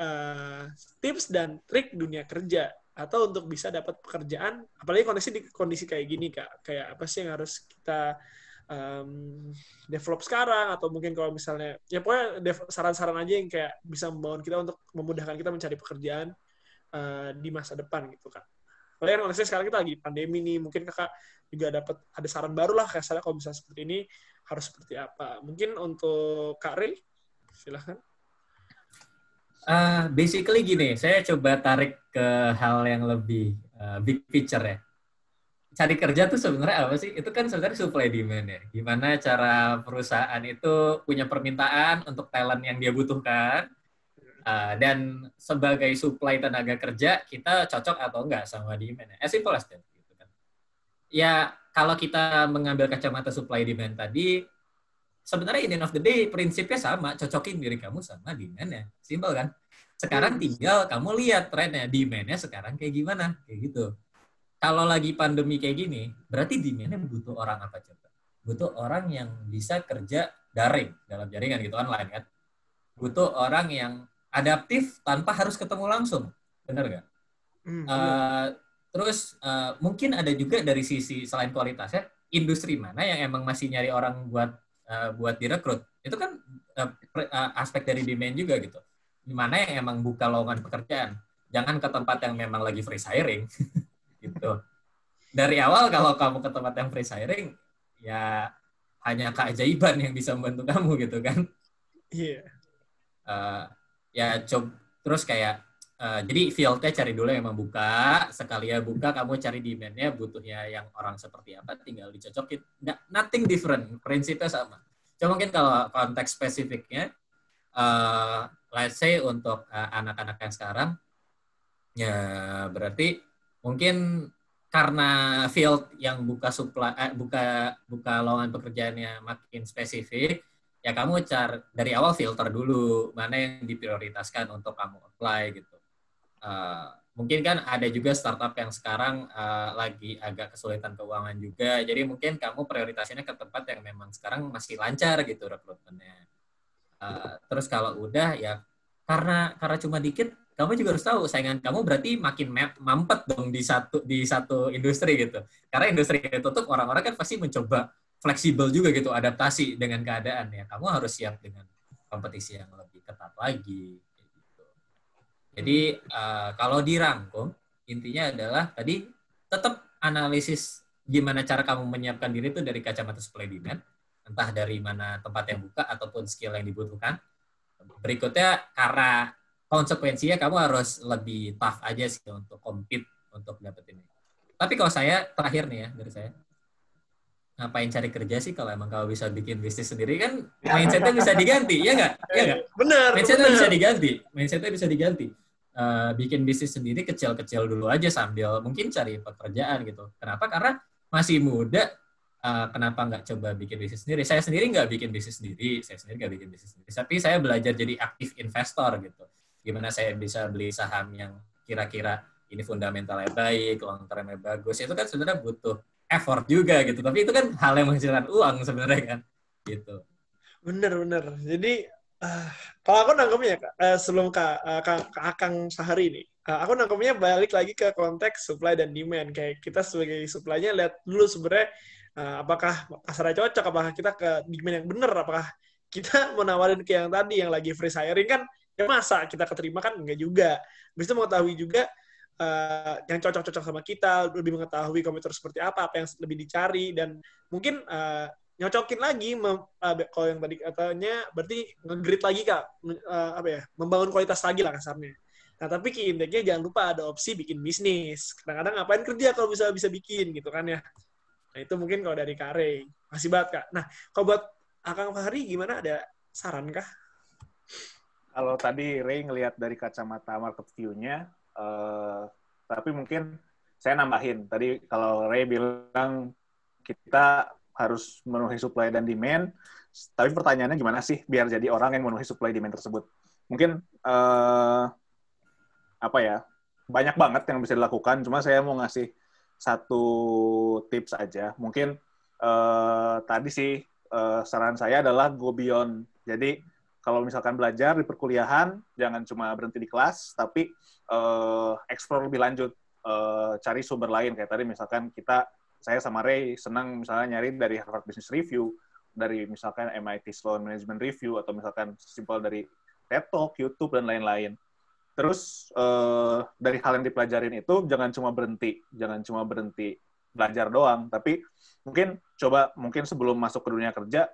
tips dan trik dunia kerja atau untuk bisa dapat pekerjaan, apalagi kondisi kayak gini, Kak. Kayak apa sih yang harus kita develop sekarang, atau mungkin kalau misalnya, ya pokoknya saran-saran aja yang kayak bisa membangun kita untuk memudahkan kita mencari pekerjaan di masa depan gitu, Kak. Apalagi kan kondisinya sekarang kita lagi pandemi nih, mungkin Kakak juga ada saran baru lah, kayak kalau misalnya seperti ini, harus seperti apa. Mungkin untuk Kak Ray, silahkan. Basically gini, saya coba tarik ke hal yang lebih big picture ya. Cari kerja tuh sebenarnya apa sih? Itu kan sebenarnya supply demand ya. Gimana cara perusahaan itu punya permintaan untuk talent yang dia butuhkan, dan sebagai supply tenaga kerja kita cocok atau enggak sama demand ya. As simple as that. Gitu kan. Ya kalau kita mengambil kacamata supply demand tadi, sebenarnya in the end of the day prinsipnya sama, cocokin diri kamu sama demand-nya. Simpel kan? Sekarang tinggal kamu lihat trennya, demand-nya sekarang kayak gimana, kayak gitu. Kalau lagi pandemi kayak gini, berarti demand-nya butuh orang apa coba? Butuh orang yang bisa kerja daring, dalam jaringan gitu, online kan. Butuh orang yang adaptif tanpa harus ketemu langsung. Benar nggak? Terus mungkin ada juga dari sisi selain kualitasnya, industri mana yang emang masih nyari orang buat direkrut. Itu kan aspek dari demand juga gitu. Di mana yang emang buka lowongan pekerjaan. Jangan ke tempat yang memang lagi freeze hiring. Gitu. Dari awal kalau kamu ke tempat yang freeze hiring, ya hanya keajaiban yang bisa membantu kamu gitu kan. Iya. Ya coba terus kayak jadi fieldnya cari dulu yang emang buka, sekali ya buka kamu cari demand-nya butuhnya yang orang seperti apa, tinggal dicocokin. Nothing different, prinsipnya sama. Cuma mungkin kalau konteks spesifiknya, let's say untuk anak-anak yang sekarang, ya berarti mungkin karena field yang buka lowongan pekerjaannya makin spesifik, ya kamu dari awal filter dulu mana yang diprioritaskan untuk kamu apply gitu. Mungkin kan ada juga startup yang sekarang lagi agak kesulitan keuangan juga, jadi mungkin kamu prioritasnya ke tempat yang memang sekarang masih lancar gitu rekrutmennya. Terus kalau udah ya karena cuma dikit, kamu juga harus tahu saingan kamu berarti makin mampet dong di satu industri gitu. Karena industri yang tutup, orang-orang kan pasti mencoba fleksibel juga gitu, adaptasi dengan keadaan ya. Kamu harus siap dengan kompetisi yang lebih ketat lagi. Jadi kalau dirangkum, intinya adalah tadi tetap analisis gimana cara kamu menyiapkan diri itu dari kacamata supply demand, entah dari mana tempat yang buka ataupun skill yang dibutuhkan. Berikutnya karena konsekuensinya kamu harus lebih tough aja sih untuk compete untuk dapetin ini. Tapi kalau saya terakhir nih ya dari saya, ngapain cari kerja sih kalau emang kamu bisa bikin bisnis sendiri kan mindsetnya bisa diganti, ya nggak? Ya nggak? Benar. Mindsetnya bisa diganti. Mindsetnya bisa diganti. Bikin bisnis sendiri kecil-kecil dulu aja sambil mungkin cari pekerjaan gitu. Kenapa? Karena masih muda. Kenapa nggak coba bikin bisnis sendiri? Saya sendiri nggak bikin bisnis sendiri. Tapi saya belajar jadi aktif investor gitu. Gimana saya bisa beli saham yang kira-kira ini fundamentalnya baik, long termnya bagus. Itu kan sebenarnya butuh effort juga gitu. Tapi itu kan hal yang menghasilkan uang sebenarnya kan. Gitu. Bener. Jadi kalau aku nangkepnya sebelum Akang Sahari ini, aku nangkepnya balik lagi ke konteks supply dan demand. Kayak kita sebagai supply-nya lihat dulu sebenarnya apakah pasarnya cocok, apakah kita ke demand yang benar, apakah kita mau nawarin ke yang tadi yang lagi freeze hiring kan, ya masa kita keterima kan enggak juga. Habis itu mengetahui juga yang cocok-cocok sama kita, lebih mengetahui komputer seperti apa yang lebih dicari, dan mungkin nyocokin lagi kalau yang tadi katanya berarti nge-grid lagi Kak, membangun kualitas lagi lah kasarnya. Nah tapi key intake-nya jangan lupa ada opsi bikin bisnis. Kadang-kadang ngapain kerja kalau bisa bikin gitu kan ya. Nah, itu mungkin kalau dari Kak Ray. Masih banget, Kak. Nah, kalau buat Akang Fahri gimana? Ada saran kah? Kalau tadi Ray ngelihat dari kacamata market view-nya, tapi mungkin saya nambahin. Tadi kalau Ray bilang kita harus memenuhi supply dan demand, tapi pertanyaannya gimana sih biar jadi orang yang memenuhi supply demand tersebut? Mungkin apa ya, banyak banget yang bisa dilakukan, cuma saya mau ngasih satu tips aja. Mungkin tadi sih saran saya adalah go beyond. Jadi kalau misalkan belajar di perkuliahan, jangan cuma berhenti di kelas, tapi explore lebih lanjut, cari sumber lain. Kayak tadi misalkan saya sama Ray senang misalnya nyari dari Harvard Business Review, dari misalkan MIT Sloan Management Review, atau misalkan simpel dari TED Talk, YouTube, dan lain-lain. Terus dari hal yang dipelajarin itu jangan cuma berhenti belajar doang, tapi mungkin sebelum masuk ke dunia kerja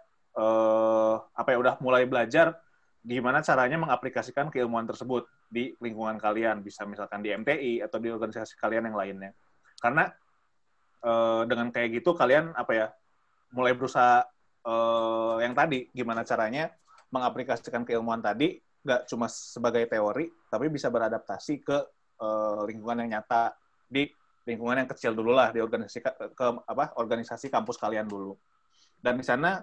udah mulai belajar gimana caranya mengaplikasikan keilmuan tersebut di lingkungan kalian, bisa misalkan di MTI atau di organisasi kalian yang lainnya. Karena dengan kayak gitu kalian mulai berusaha yang tadi gimana caranya mengaplikasikan keilmuan tadi nggak cuma sebagai teori, tapi bisa beradaptasi ke lingkungan yang nyata, di lingkungan yang kecil dulu lah, di organisasi kampus kalian dulu. Dan di sana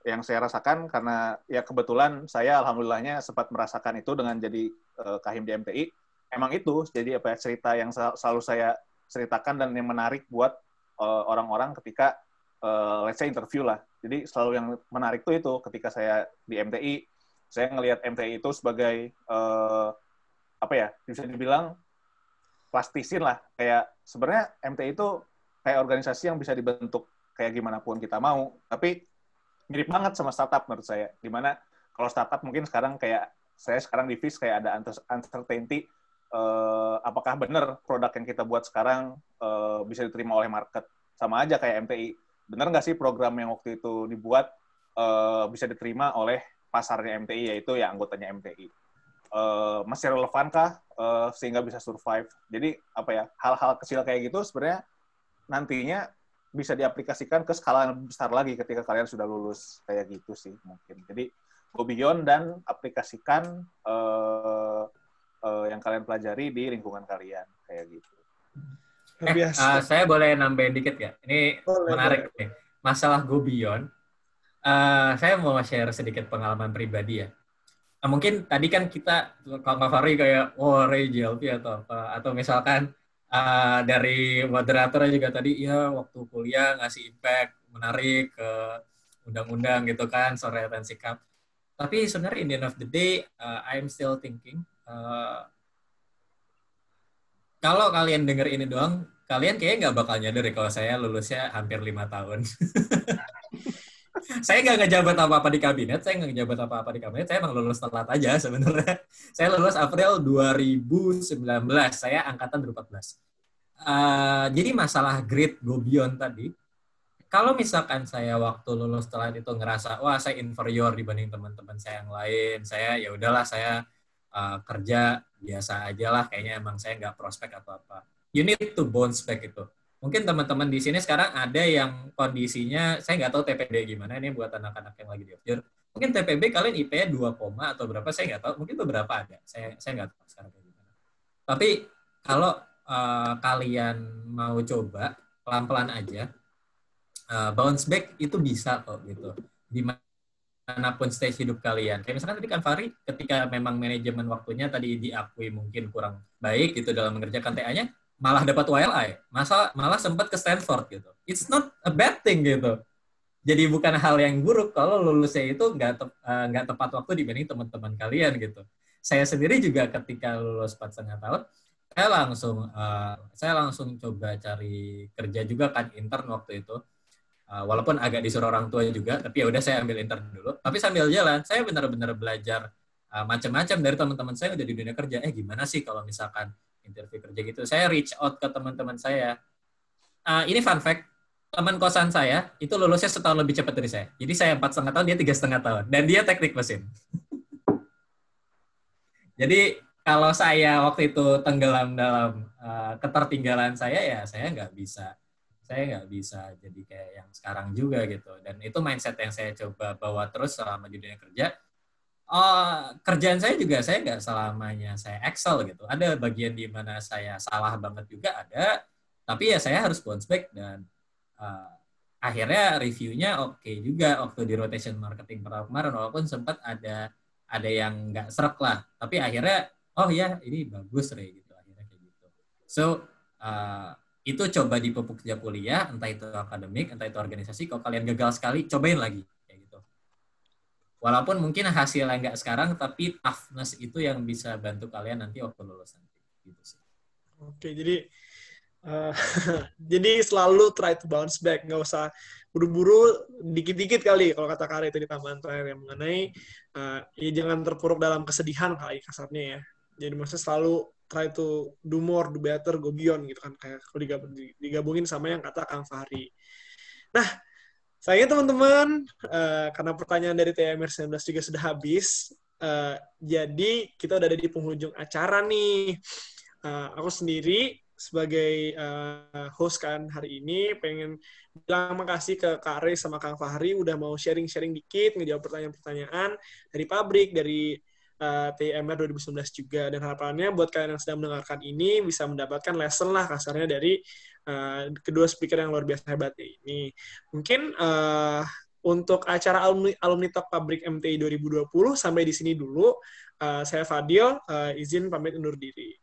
yang saya rasakan, karena ya kebetulan saya alhamdulillahnya sempat merasakan itu dengan jadi Kahim di MTI, emang itu jadi cerita yang selalu saya ceritakan dan yang menarik buat orang-orang ketika let's say interview lah. Jadi selalu yang menarik itu ketika saya di MTI, saya ngelihat MTI itu sebagai bisa dibilang plastisin lah. Kayak sebenarnya MTI itu kayak organisasi yang bisa dibentuk kayak gimana pun kita mau, tapi mirip banget sama startup menurut saya. Dimana kalau startup mungkin sekarang kayak saya sekarang di FIS kayak ada uncertainty, apakah benar produk yang kita buat sekarang bisa diterima oleh market. Sama aja kayak MTI. Benar nggak sih program yang waktu itu dibuat bisa diterima oleh pasarnya MTI, yaitu ya anggotanya MTI. Masih relevankah sehingga bisa survive? Jadi hal-hal kecil kayak gitu sebenarnya nantinya bisa diaplikasikan ke skala yang besar lagi ketika kalian sudah lulus, kayak gitu sih mungkin. Jadi go beyond dan aplikasikan yang kalian pelajari di lingkungan kalian, kayak gitu. Saya boleh nambahin dikit ya? Ini menarik nih. Masalah go beyond. Saya mau share sedikit pengalaman pribadi ya. Mungkin tadi kan kita, Kang Fahri kayak, Ray JLP atau apa. Atau misalkan dari moderatornya juga tadi, ya waktu kuliah ngasih impact menarik ke undang-undang gitu kan, sore retensi cup. Tapi sebenarnya in the end of the day, I'm still thinking, kalau kalian denger ini doang, kalian kayaknya nggak bakal nyadar kalau saya lulusnya hampir 5 tahun. Saya nggak ngejabat apa-apa di kabinet, saya emang lulus telat aja sebenarnya. Saya lulus April 2019, saya angkatan 2014. Jadi masalah grade go beyond tadi, kalau misalkan saya waktu lulus telat itu ngerasa, wah saya inferior dibanding teman-teman saya yang lain, saya ya udahlah saya kerja biasa aja lah, kayaknya emang saya nggak prospek atau apa. You need to bounce back itu. Mungkin teman-teman di sini sekarang ada yang kondisinya, saya nggak tahu TPB gimana, ini buat anak-anak yang lagi di Ofjur. Mungkin TPB kalian IP-nya 2, atau berapa, saya nggak tahu. Mungkin beberapa ada, saya nggak tahu sekarang kayak gimana. Tapi kalau kalian mau coba, pelan-pelan aja, bounce back itu bisa kok gitu. Dimanapun stage hidup kalian. Kayak misalkan tadi kan Fahri, ketika memang manajemen waktunya tadi diakui mungkin kurang baik gitu dalam mengerjakan TA-nya, malah dapat YLI, malah sempat ke Stanford gitu. It's not a bad thing gitu. Jadi bukan hal yang buruk kalau lulusnya itu nggak tepat waktu dibanding teman-teman kalian gitu. Saya sendiri juga ketika lulus 4,5 tahun, saya langsung coba cari kerja juga kan, intern waktu itu. Walaupun agak disuruh orang tua juga, tapi ya udah saya ambil intern dulu. Tapi sambil jalan, saya benar-benar belajar macam-macam dari teman-teman saya yang udah di dunia kerja. Gimana sih kalau misalkan interview kerja gitu. Saya reach out ke teman-teman saya. Ini fun fact, teman kosan saya itu lulusnya setahun lebih cepat dari saya. Jadi saya 4,5 tahun, dia 3,5 tahun. Dan dia teknik mesin. Jadi kalau saya waktu itu tenggelam dalam ketertinggalan saya, ya saya nggak bisa saya nggak bisa jadi kayak yang sekarang juga gitu. Dan itu mindset yang saya coba bawa terus selama di dunia kerja. Kerjaan saya juga saya nggak selamanya saya excel gitu. Ada bagian di mana saya salah banget juga ada, tapi ya saya harus bounce back dan uh, akhirnya reviewnya oke juga waktu di rotation marketing pertama kemarin walaupun sempat ada yang nggak serak lah, tapi akhirnya oh ya ini bagus Ray gitu akhirnya kayak gitu. So itu coba dipupuk sejak kuliah, entah itu akademik, entah itu organisasi. Kalau kalian gagal sekali, cobain lagi kayak gitu. Walaupun mungkin hasilnya nggak sekarang, tapi toughness itu yang bisa bantu kalian nanti waktu lulus nanti. Gitu sih. Oke, jadi jadi selalu try to bounce back, nggak usah buru-buru, dikit-dikit kali kalau kata Kare itu di tambahan terakhir yang mengenai ya jangan terpuruk dalam kesedihan kali kasarnya ya. Jadi maksudnya selalu try to do more, do better, go beyond gitu kan, kayak kalau digabungin sama yang kata Kang Fahri. Nah, sayangnya teman-teman, karena pertanyaan dari TMR 19 juga sudah habis, jadi kita udah ada di penghujung acara nih. Aku sendiri sebagai host kan hari ini pengen bilang makasih ke Kak Rey sama Kang Fahri udah mau sharing-sharing dikit, ngejawab pertanyaan-pertanyaan dari pabrik, dari TMR 2019 juga. Dan harapannya buat kalian yang sedang mendengarkan ini bisa mendapatkan lesson lah kasarnya dari kedua speaker yang luar biasa hebat ini. Mungkin untuk acara alumni Talk Pabrik MTI 2020 sampai di sini dulu. Saya Fadil, izin pamit undur diri.